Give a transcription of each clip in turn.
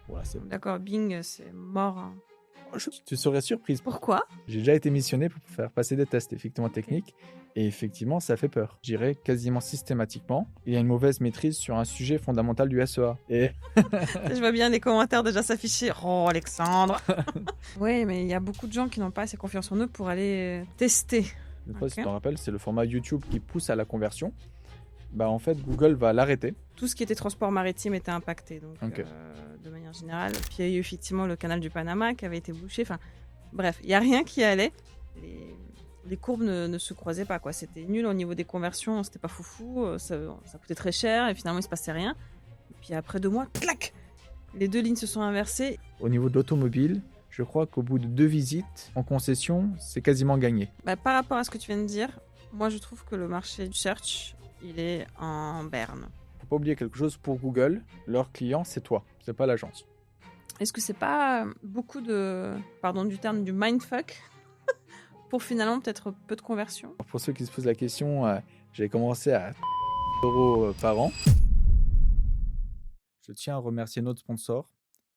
Voilà, D'accord, Bing, c'est mort. Hein. Tu serais surprise. Pourquoi? J'ai déjà été missionné pour faire passer des tests effectivement techniques et effectivement ça fait peur. Je dirais quasiment systématiquement, il y a une mauvaise maîtrise sur un sujet fondamental du SEA. Et Je vois bien les commentaires déjà s'afficher. Oh, Alexandre. Oui, mais il y a beaucoup de gens qui n'ont pas assez confiance en eux pour aller tester. une fois, Ok. si tu t'en rappelles, c'est le format YouTube qui pousse à la conversion. Bah en fait, Google va l'arrêter. Tout ce qui était transport maritime était impacté, donc Ok. de manière générale. Puis il y a eu effectivement le canal du Panama qui avait été bouché. Enfin, bref, il n'y a rien qui allait. Les courbes ne se croisaient pas, quoi. C'était nul au niveau des conversions, c'était pas foufou, ça coûtait très cher et finalement il se passait rien. Et puis après 2 mois, clac, les deux lignes se sont inversées. Au niveau de l'automobile, je crois qu'au bout de 2 visites en concession, c'est quasiment gagné. Bah, par rapport à ce que tu viens de dire, moi je trouve que le marché du search, il est en berne. Faut pas oublier quelque chose, pour Google, leur client c'est toi, c'est pas l'agence. Est-ce que c'est pas beaucoup de, pardon du terme, du mindfuck pour finalement peut-être peu de conversion? Pour ceux qui se posent la question, j'ai commencé à euros par an. Je tiens à remercier notre sponsor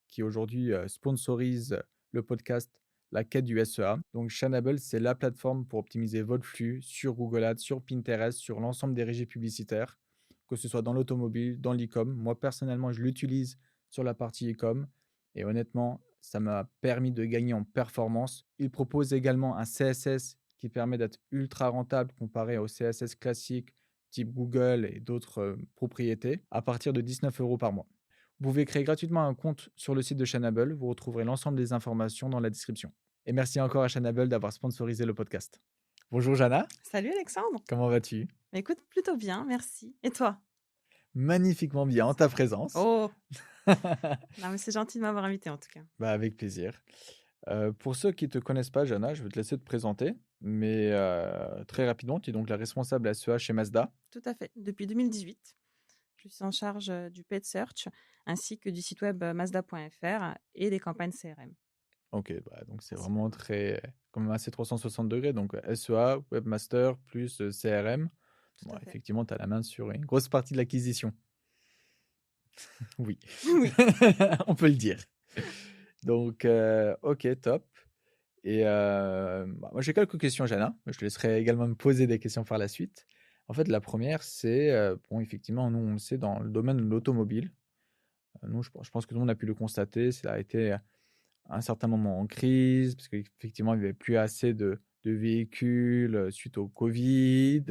qui aujourd'hui sponsorise le podcast La quête du SEA. Donc Shanable, c'est la plateforme pour optimiser votre flux sur Google Ads, sur Pinterest, sur l'ensemble des régies publicitaires, que ce soit dans l'automobile, dans l'e-com. Moi personnellement, je l'utilise sur la partie e-com et honnêtement, ça m'a permis de gagner en performance. Il propose également un CSS qui permet d'être ultra rentable comparé au CSS classique type Google et d'autres propriétés à partir de 19 euros par mois. Vous pouvez créer gratuitement un compte sur le site de Shanable. Vous retrouverez l'ensemble des informations dans la description. Et merci encore à Shanable d'avoir sponsorisé le podcast. Bonjour Jana, Salut Alexandre. comment vas-tu? Écoute, plutôt bien, merci. Et toi? Magnifiquement bien en ta présence. Oh, non mais c'est gentil de m'avoir invité en tout cas. Bah, avec plaisir. Pour ceux qui ne te connaissent pas, Jana, je vais te laisser te présenter. Mais très rapidement, tu es donc la responsable SEA chez Mazda. Tout à fait. Depuis 2018, je suis en charge du paid search ainsi que du site web mazda.fr et des campagnes CRM. Ok, bah, donc c'est vraiment très, quand même assez 360 degrés. Donc SEA, Webmaster plus CRM. Tout Bon, à fait. effectivement, tu as la main sur une grosse partie de l'acquisition. Oui, Oui. on peut le dire. Donc, ok, top. Et moi, j'ai quelques questions, Jana. Je te laisserai également me poser des questions par la suite. En fait, la première, c'est, bon, effectivement, nous, on le sait, dans le domaine de l'automobile, nous, je pense que tout le monde a pu le constater, ça a été un certain moment en crise, parce qu'effectivement, il n'y avait plus assez de véhicules suite au Covid.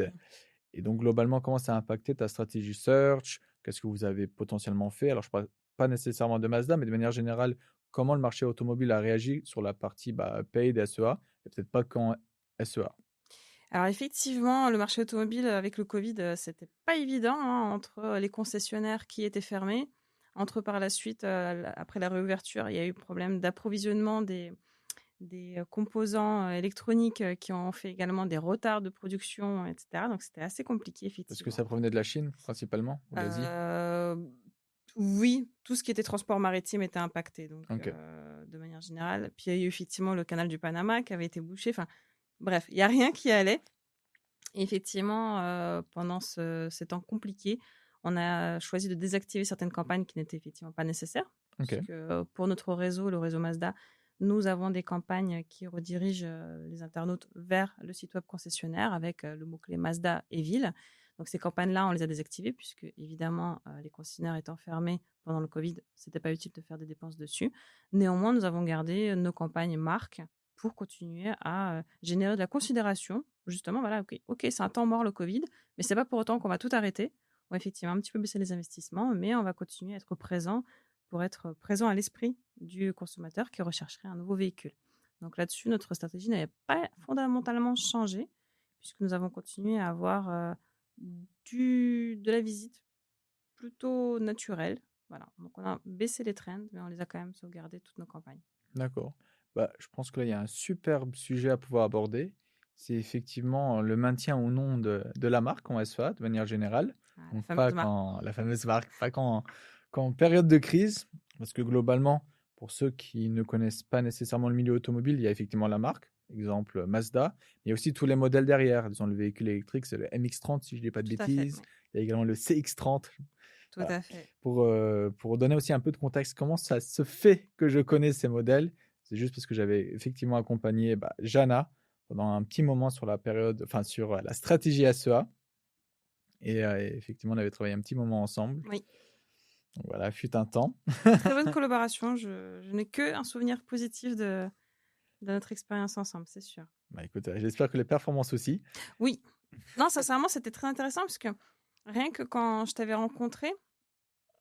Et donc, globalement, comment ça a impacté ta stratégie search? Qu'est-ce que vous avez potentiellement fait? Alors, je ne parle pas nécessairement de Mazda, mais de manière générale, comment le marché automobile a réagi sur la partie paid SEA, et peut-être pas qu'en SEA. Alors effectivement, le marché automobile avec le Covid, c'était pas évident hein, entre les concessionnaires qui étaient fermés, entre par la suite, après la réouverture, il y a eu problème d'approvisionnement des composants électroniques qui ont fait également des retards de production, etc. Donc c'était assez compliqué Parce que effectivement. ça provenait de la Chine, principalement, ou l'Asie. Oui, tout ce qui était transport maritime était impacté, donc Ok. de manière générale. Puis il y a eu effectivement le canal du Panama qui avait été bouché. Enfin, bref, il n'y a rien qui allait. Et effectivement, pendant ces temps compliqués, on a choisi de désactiver certaines campagnes qui n'étaient effectivement pas nécessaires. Ok. Parce que pour notre réseau, le réseau Mazda, nous avons des campagnes qui redirigent les internautes vers le site web concessionnaire avec le mot-clé Mazda et ville. Donc ces campagnes-là, on les a désactivées puisque évidemment, les concessionnaires étant fermés pendant le Covid, c'était pas utile de faire des dépenses dessus. Néanmoins, nous avons gardé nos campagnes marques pour continuer à générer de la considération. Justement, voilà, ok, c'est un temps mort le Covid, mais c'est pas pour autant qu'on va tout arrêter. On va effectivement un petit peu baisser les investissements, mais on va continuer à être présent pour être présent à l'esprit du consommateur qui rechercherait un nouveau véhicule. Donc là-dessus, notre stratégie n'avait pas fondamentalement changé, puisque nous avons continué à avoir de la visite plutôt naturelle. Voilà. Donc on a baissé les trends, mais on les a quand même sauvegardés toutes nos campagnes. D'accord. Bah, je pense que là, il y a un superbe sujet à pouvoir aborder. C'est effectivement le maintien ou non de la marque en SEA, de manière générale. Ah, la Donc, fameuse pas marque. quand la fameuse marque, pas quand en période de crise, parce que globalement, pour ceux qui ne connaissent pas nécessairement le milieu automobile, il y a effectivement la marque, exemple Mazda, mais il y a aussi tous les modèles derrière. Disons, le véhicule électrique, c'est le MX-30, si je ne dis pas de Tout à fait. bêtises. Oui. Il y a également le CX-30. Tout à fait. Pour donner aussi un peu de contexte, comment ça se fait que je connais ces modèles? C'est juste parce que j'avais effectivement accompagné, Jana pendant un petit moment sur la période enfin sur, la stratégie SEA et effectivement, on avait travaillé un petit moment ensemble. Oui. Donc voilà, fut un temps. Très bonne collaboration. Je n'ai qu'un souvenir positif de notre expérience ensemble, c'est sûr. Bah, écoute, j'espère que les performances aussi. Oui. Non, sincèrement, c'était très intéressant parce que rien que quand je t'avais rencontré,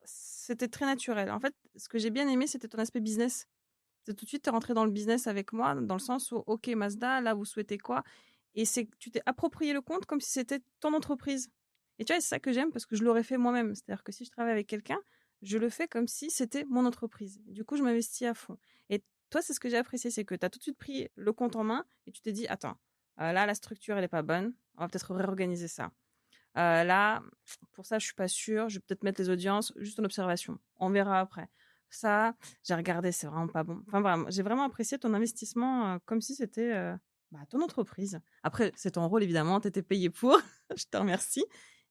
c'était très naturel. En fait, ce que j'ai bien aimé, c'était ton aspect business. C'est tout de suite, tu es rentré dans le business avec moi, dans le sens où, OK, Mazda, là, vous souhaitez quoi? Et c'est que tu t'es approprié le compte comme si c'était ton entreprise. Et tu vois, c'est ça que j'aime parce que je l'aurais fait moi-même. C'est-à-dire que si je travaille avec quelqu'un, je le fais comme si c'était mon entreprise. Du coup, je m'investis à fond. Et toi, c'est ce que j'ai apprécié, c'est que tu as tout de suite pris le compte en main et tu t'es dit, attends, là, la structure, elle n'est pas bonne. On va peut-être réorganiser ça. Là, pour ça, je suis pas sûre. Je vais peut-être mettre les audiences juste en observation. On verra après. Ça, j'ai regardé, c'est vraiment pas bon. Enfin, vraiment, j'ai vraiment apprécié ton investissement comme si c'était ton entreprise. Après, c'est ton rôle, évidemment. Tu étais payé pour. Je te remercie.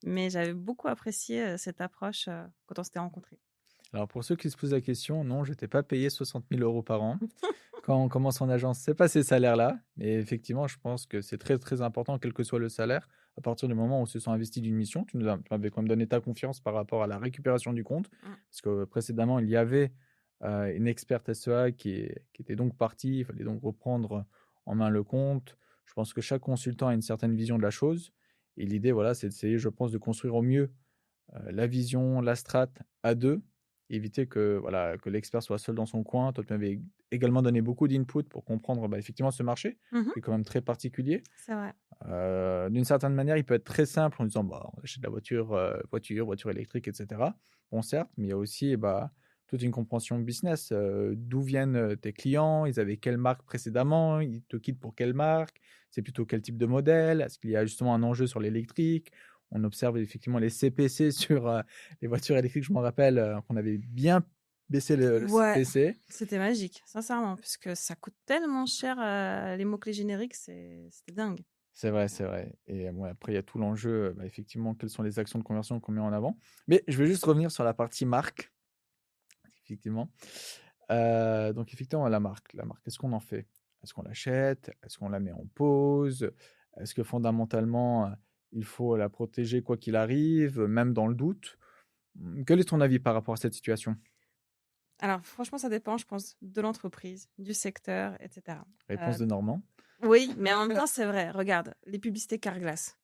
Mais j'avais beaucoup apprécié cette approche quand on s'était rencontrés. Alors pour ceux qui se posent la question, non, je n'étais pas payé 60 000 € par an. Quand on commence en agence, c'est pas ces salaires-là. Mais effectivement, je pense que c'est très, très important, quel que soit le salaire. À partir du moment où on se sent investi d'une mission, tu m'avais quand même donné ta confiance par rapport à la récupération du compte. Mm. Parce que précédemment, il y avait une experte SEA qui était donc partie. Il fallait donc reprendre en main le compte. Je pense que chaque consultant a une certaine vision de la chose. Et l'idée, voilà, c'est d'essayer, je pense, de construire au mieux la vision, la strat à deux, éviter que, voilà, que l'expert soit seul dans son coin. Toi, tu m'avais également donné beaucoup d'input pour comprendre effectivement ce marché, Mhm. qui est quand même très particulier. C'est vrai. D'une certaine manière, il peut être très simple en disant on achète de la voiture électrique, etc. Bon, certes, mais il y a aussi toute une compréhension business. D'où viennent tes clients? Ils avaient quelle marque précédemment? Ils te quittent pour quelle marque? C'est plutôt quel type de modèle? Est-ce qu'il y a justement un enjeu sur l'électrique? On observe effectivement les CPC sur les voitures électriques. Je me rappelle qu'on avait bien baissé le Ouais, CPC. c'était magique, sincèrement, puisque ça coûte tellement cher les mots-clés génériques, c'était dingue. C'est vrai, c'est vrai. Et après, il y a tout l'enjeu, effectivement, quelles sont les actions de conversion qu'on met en avant. Mais je vais juste revenir sur la partie marque, effectivement. Donc, effectivement, la marque, qu'est-ce qu'on en fait? Est-ce qu'on l'achète? Est-ce qu'on la met en pause? Est-ce que fondamentalement, il faut la protéger quoi qu'il arrive, même dans le doute? Quel est ton avis par rapport à cette situation? Alors, franchement, ça dépend, je pense, de l'entreprise, du secteur, etc. Réponse de Normand. Oui, mais en même temps, c'est vrai. Regarde, les publicités Carglass,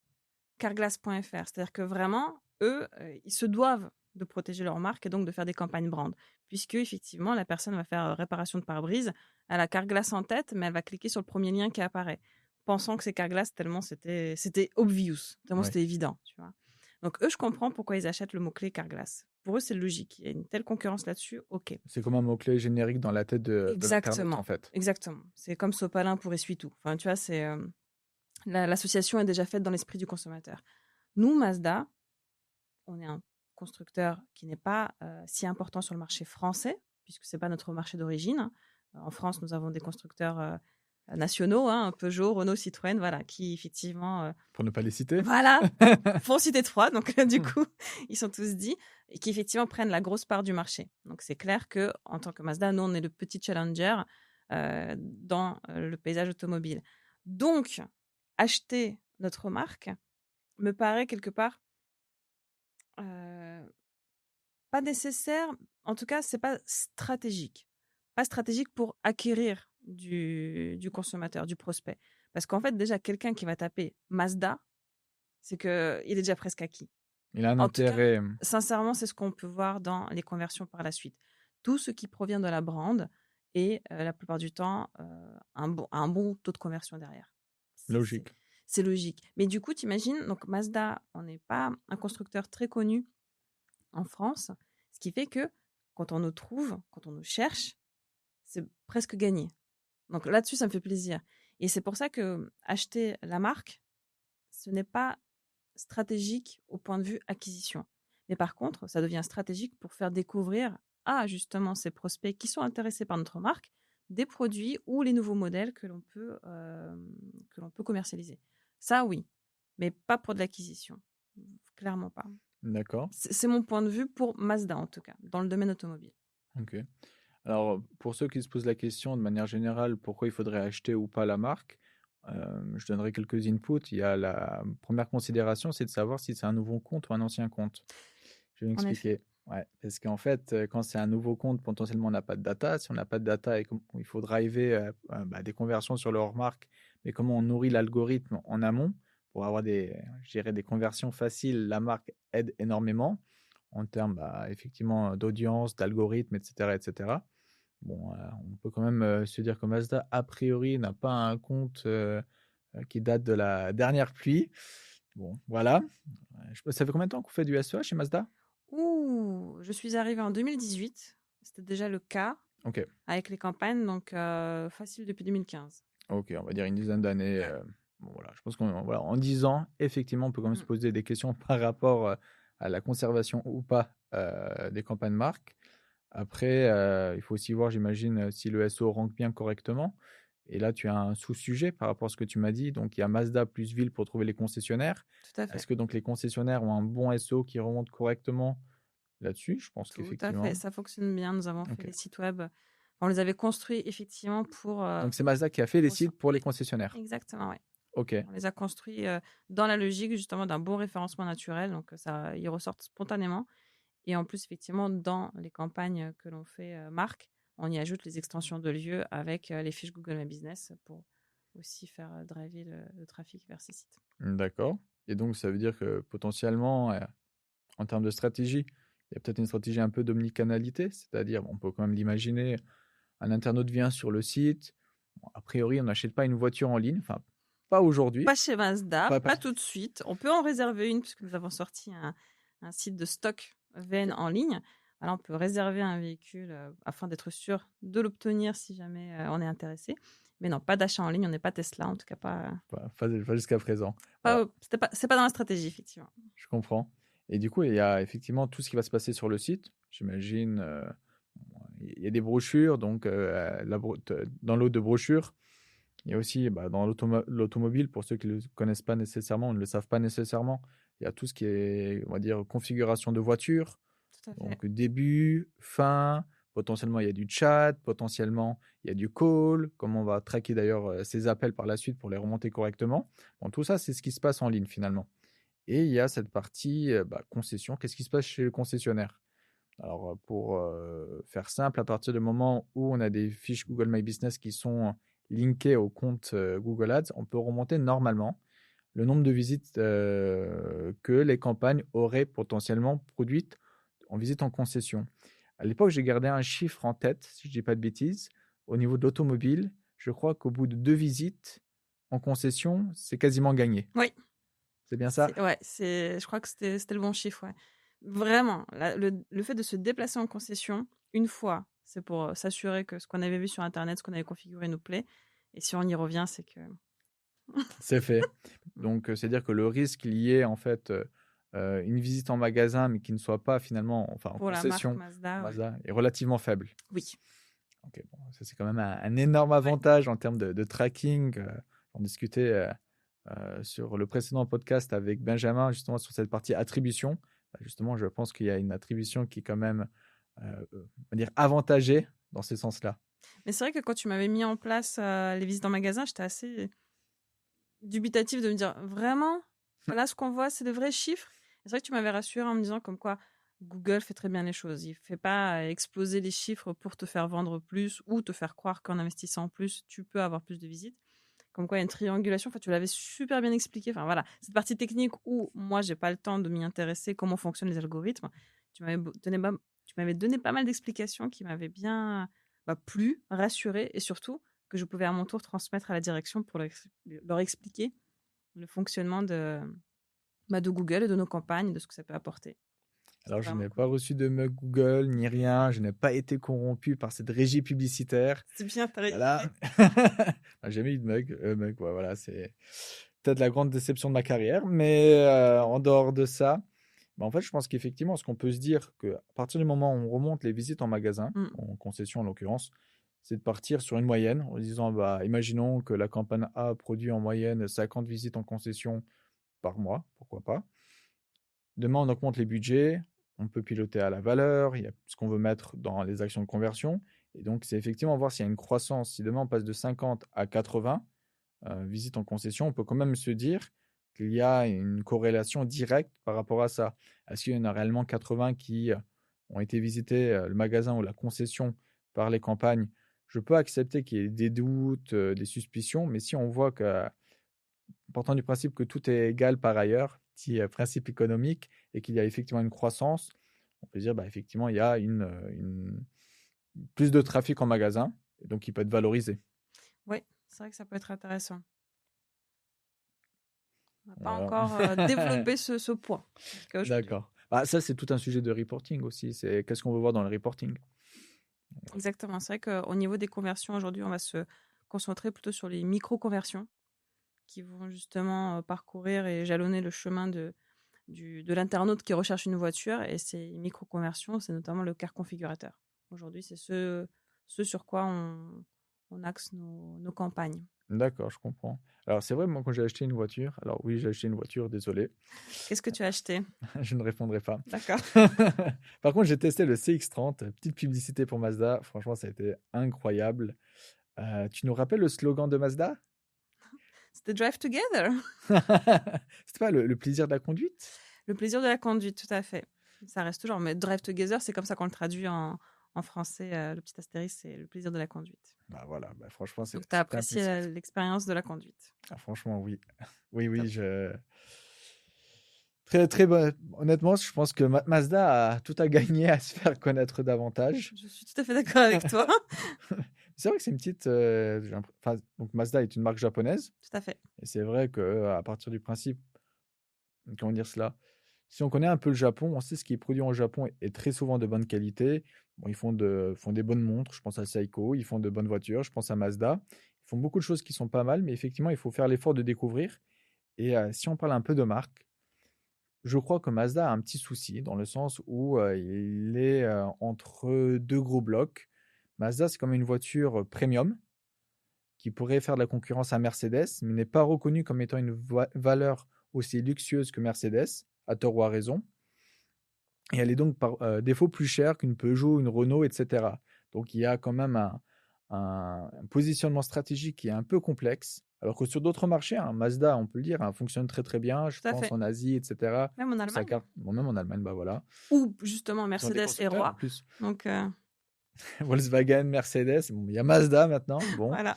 carglass.fr, c'est-à-dire que vraiment, eux, ils se doivent de protéger leur marque et donc de faire des campagnes brand, puisque effectivement, la personne va faire réparation de pare-brise, elle a Carglass en tête, mais elle va cliquer sur le premier lien qui apparaît, pensant que c'est Carglass tellement c'était obvious, tellement Ouais. c'était évident, tu vois. Donc eux, je comprends pourquoi ils achètent le mot-clé Carglass. Pour eux, c'est logique. Il y a une telle concurrence là-dessus, ok. C'est comme un mot-clé générique dans la tête de l'internaute, en Exactement, fait. exactement. C'est comme Sopalin pour Essuie-tout. Enfin, tu vois, l'association est déjà faite dans l'esprit du consommateur. Nous, Mazda, on est un constructeur qui n'est pas si important sur le marché français, puisque c'est pas notre marché d'origine. En France, nous avons des constructeurs nationaux, hein, Peugeot, Renault, Citroën, voilà, qui effectivement, Pour ne pas les citer. voilà, font citer trois. Donc du coup, ils sont tous dits et qui effectivement prennent la grosse part du marché. Donc c'est clair que en tant que Mazda, nous on est le petit challenger dans le paysage automobile. Donc acheter notre marque me paraît quelque part euh, pas nécessaire. En tout cas, c'est pas stratégique. Pas stratégique pour acquérir du consommateur, du prospect. Parce qu'en fait, déjà, quelqu'un qui va taper Mazda, c'est qu'il est déjà presque acquis. Il a un En tout cas, intérêt. sincèrement, c'est ce qu'on peut voir dans les conversions par la suite. Tout ce qui provient de la brand et la plupart du temps un bon taux de conversion derrière. C'est Logique. c'est logique. Mais du coup, tu imagines, donc Mazda, on n'est pas un constructeur très connu en France, ce qui fait que quand on nous trouve, quand on nous cherche, c'est presque gagné. Donc là-dessus, ça me fait plaisir. Et c'est pour ça que acheter la marque, ce n'est pas stratégique au point de vue acquisition. Mais par contre, ça devient stratégique pour faire découvrir à justement ces prospects qui sont intéressés par notre marque des produits ou les nouveaux modèles que l'on peut commercialiser. Ça, oui, mais pas pour de l'acquisition. Clairement pas. D'accord. C'est mon point de vue pour Mazda, en tout cas, dans le domaine automobile. OK. Alors, pour ceux qui se posent la question de manière générale, pourquoi il faudrait acheter ou pas la marque, je donnerai quelques inputs. Il y a la première considération, c'est de savoir si c'est un nouveau compte ou un ancien compte. Je vais En effet. m'expliquer. Ouais, parce qu'en fait, quand c'est un nouveau compte, potentiellement, on n'a pas de data. Si on n'a pas de data et il faut driver des conversions sur leur marque, mais comment on nourrit l'algorithme en amont pour avoir je dirais, des conversions faciles, la marque aide énormément en termes effectivement d'audience, d'algorithme, etc., etc. Bon, on peut quand même se dire que Mazda, a priori, n'a pas un compte qui date de la dernière pluie. Bon, voilà. Ça fait combien de temps qu'on fait du SEA chez Mazda? Ouh, je suis arrivée en 2018. C'était déjà le cas Ok, avec les campagnes, donc facile depuis 2015. ok, on va dire une dizaine d'années. Ouais. Bon, voilà, je pense en 10 ans, effectivement, on peut quand même se Mm. poser des questions par rapport à la conservation ou pas des campagnes marques. Après, il faut aussi voir, j'imagine, si le SEO rank bien correctement. Et là, tu as un sous-sujet par rapport à ce que tu m'as dit. Donc, il y a Mazda plus ville pour trouver les concessionnaires. Tout à fait. Est-ce que donc les concessionnaires ont un bon SEO qui remonte correctement là-dessus? Je pense Tout à fait. qu'effectivement. Ça fonctionne bien. Nous avons fait Ok. les sites web. On les avait construits effectivement Donc, c'est Mazda qui a fait les sites pour les Oui, concessionnaires. exactement, ouais. Ok. On les a construits dans la logique justement d'un bon référencement naturel, donc ça, ils ressortent spontanément. Et en plus, effectivement, dans les campagnes que l'on fait marque, on y ajoute les extensions de lieux avec les fiches Google My Business pour aussi faire driver le trafic vers ces sites. D'accord. Et donc, ça veut dire que potentiellement, en termes de stratégie, il y a peut-être une stratégie un peu d'omnicanalité, c'est-à-dire, on peut quand même l'imaginer, un internaute vient sur le site, bon, a priori, on n'achète pas une voiture en ligne, enfin, pas aujourd'hui, Pas chez Mazda, pas- pas tout de suite. On peut en réserver une puisque nous avons sorti un site de stock VN Ok. en ligne. Voilà, on peut réserver un véhicule afin d'être sûr de l'obtenir si jamais on est intéressé. Mais non, pas d'achat en ligne, on n'est pas Tesla, en tout cas pas jusqu'à présent. Voilà, c'est pas dans la stratégie, effectivement. je comprends. Et du coup, il y a effectivement tout ce qui va se passer sur le site. J'imagine, il y a des brochures, donc dans l'eau de brochures, il y a aussi dans l'automobile, pour ceux qui ne le connaissent pas nécessairement, ne le savent pas nécessairement, il y a tout ce qui est, on va dire, configuration de voiture. Tout à fait. Donc début, fin, potentiellement il y a du chat, potentiellement il y a du call, comment on va traquer d'ailleurs ces appels par la suite pour les remonter correctement. Bon, tout ça, c'est ce qui se passe en ligne finalement. Et il y a cette partie concession. Qu'est-ce qui se passe chez le concessionnaire? Alors, pour faire simple, à partir du moment où on a des fiches Google My Business qui sont linkées au compte Google Ads, on peut remonter normalement le nombre de visites que les campagnes auraient potentiellement produites en visite en concession. À l'époque, j'ai gardé un chiffre en tête, si je ne dis pas de bêtises. Au niveau de l'automobile, je crois qu'au bout de 2 visites en concession, c'est quasiment gagné. Oui, C'est bien ça? ouais, je crois que c'était le bon chiffre. Ouais. Vraiment, le fait de se déplacer en concession une fois, c'est pour s'assurer que ce qu'on avait vu sur Internet, ce qu'on avait configuré nous plaît. Et si on y revient, c'est que C'est fait. Donc, c'est-à-dire que le risque lié, en fait, une visite en magasin, mais qui ne soit pas finalement, enfin, en pour la marque concession, Mazda, ouais. Mazda, est relativement faible. Oui. Ok, bon, ça c'est quand même un énorme Ouais. avantage en termes de tracking. On discutait sur le précédent podcast avec Benjamin, justement, sur cette partie attribution. Justement, je pense qu'il y a une attribution qui est quand même, on va dire, avantagée dans ce sens-là. Mais c'est vrai que quand tu m'avais mis en place les visites en magasin, j'étais assez dubitative de me dire vraiment, là, ce qu'on voit, c'est de vrais chiffres. Et c'est vrai que tu m'avais rassuré en me disant comme quoi Google fait très bien les choses. Il ne fait pas exploser les chiffres pour te faire vendre plus ou te faire croire qu'en investissant plus, tu peux avoir plus de visites. Comme quoi, il y a une triangulation. Enfin, tu l'avais super bien expliqué. Enfin, voilà, cette partie technique où moi, j'ai pas le temps de m'y intéresser, comment fonctionnent les algorithmes. Tu m'avais donné, tu m'avais donné pas mal d'explications qui m'avaient bien plu, rassuré et surtout que je pouvais à mon tour transmettre à la direction pour leur expliquer le fonctionnement de Google et de nos campagnes, de ce que ça peut apporter. C'était Alors, je vraiment n'ai cool. pas reçu de mug Google ni rien. Je n'ai pas été corrompu par cette régie publicitaire. C'est bien, t'as réussi. Voilà. J'ai jamais eu de mug. Ouais, voilà, c'est peut-être la grande déception de ma carrière. Mais en dehors de ça, en fait, je pense qu'effectivement, ce qu'on peut se dire, qu'à partir du moment où on remonte les visites en magasin, Mm. en concession en l'occurrence, c'est de partir sur une moyenne en disant, imaginons que la campagne A produit en moyenne 50 visites en concession par mois, pourquoi pas. Demain, on augmente les budgets, on peut piloter à la valeur, il y a ce qu'on veut mettre dans les actions de conversion. Et donc, c'est effectivement voir s'il y a une croissance. Si demain, on passe de 50 à 80 visites en concession, on peut quand même se dire qu'il y a une corrélation directe par rapport à ça. Est-ce qu'il y en a réellement 80 qui ont été visités, le magasin ou la concession par les campagnes? Je peux accepter qu'il y ait des doutes, des suspicions, mais si on voit que partant du principe que tout est égal par ailleurs, petit principe économique, et qu'il y a effectivement une croissance, on peut dire bah, effectivement il y a plus de trafic en magasin, et donc il peut être valorisé. Oui, c'est vrai que ça peut être intéressant. On n'a pas Voilà. encore développé ce point. D'accord. Bah, ça, c'est tout un sujet de reporting aussi. C'est qu'est-ce qu'on veut voir dans le reporting. Exactement. C'est vrai qu'au niveau des conversions, aujourd'hui, on va se concentrer plutôt sur les micro-conversions qui vont justement parcourir et jalonner le chemin de l'internaute qui recherche une voiture. Et ces micro-conversions, c'est notamment le car configurateur. Aujourd'hui, c'est ce sur quoi on axe nos campagnes. D'accord, je comprends. Alors, c'est vrai, moi, quand j'ai acheté une voiture, alors oui, j'ai acheté une voiture, désolé, Qu'est-ce que tu as acheté? je ne répondrai pas. D'accord. Par contre, j'ai testé le CX-30, petite publicité pour Mazda. Franchement, ça a été incroyable. Tu nous rappelles le slogan de Mazda? C'était Drive Together. C'était pas le plaisir de la conduite? Le plaisir de la conduite, tout à fait. Ça reste toujours. Mais Drive Together, c'est comme ça qu'on le traduit en français. Le petit astérisque, c'est le plaisir de la conduite. Bah voilà, bah franchement, Donc, tu as c'était apprécié impulsif. l'expérience de la conduite. Ah, franchement, oui. Oui, oui, Top. très, très bon. Honnêtement, je pense que Mazda a tout à gagner à se faire connaître davantage. Je suis tout à fait d'accord avec toi. C'est vrai que c'est une petite. Enfin, donc Mazda est une marque japonaise. Tout à fait. Et c'est vrai que à partir du principe, comment dire cela? Si on connaît un peu le Japon, on sait ce qui est produit au Japon est très souvent de bonne qualité. Bon, ils font des bonnes montres, je pense à Seiko, ils font de bonnes voitures, je pense à Mazda. Ils font beaucoup de choses qui sont pas mal, mais effectivement, il faut faire l'effort de découvrir. Et si on parle un peu de marque, je crois que Mazda a un petit souci dans le sens où il est entre deux gros blocs. Mazda, c'est comme une voiture premium qui pourrait faire de la concurrence à Mercedes, mais n'est pas reconnue comme étant une valeur aussi luxueuse que Mercedes, à tort ou à raison. Et elle est donc par défaut plus chère qu'une Peugeot, une Renault, etc. Donc il y a quand même un positionnement stratégique qui est un peu complexe. Alors que sur d'autres marchés, hein, Mazda, on peut le dire, hein, fonctionne très très bien, je Tout à pense fait. en Asie, etc. Même en Pour sa Allemagne. carte, bon, même en Allemagne, bah voilà. Ou justement Ils ont des Mercedes est constructeurs en roi. plus. Donc, Volkswagen, Mercedes, bon, il y a Mazda maintenant. Bon. voilà.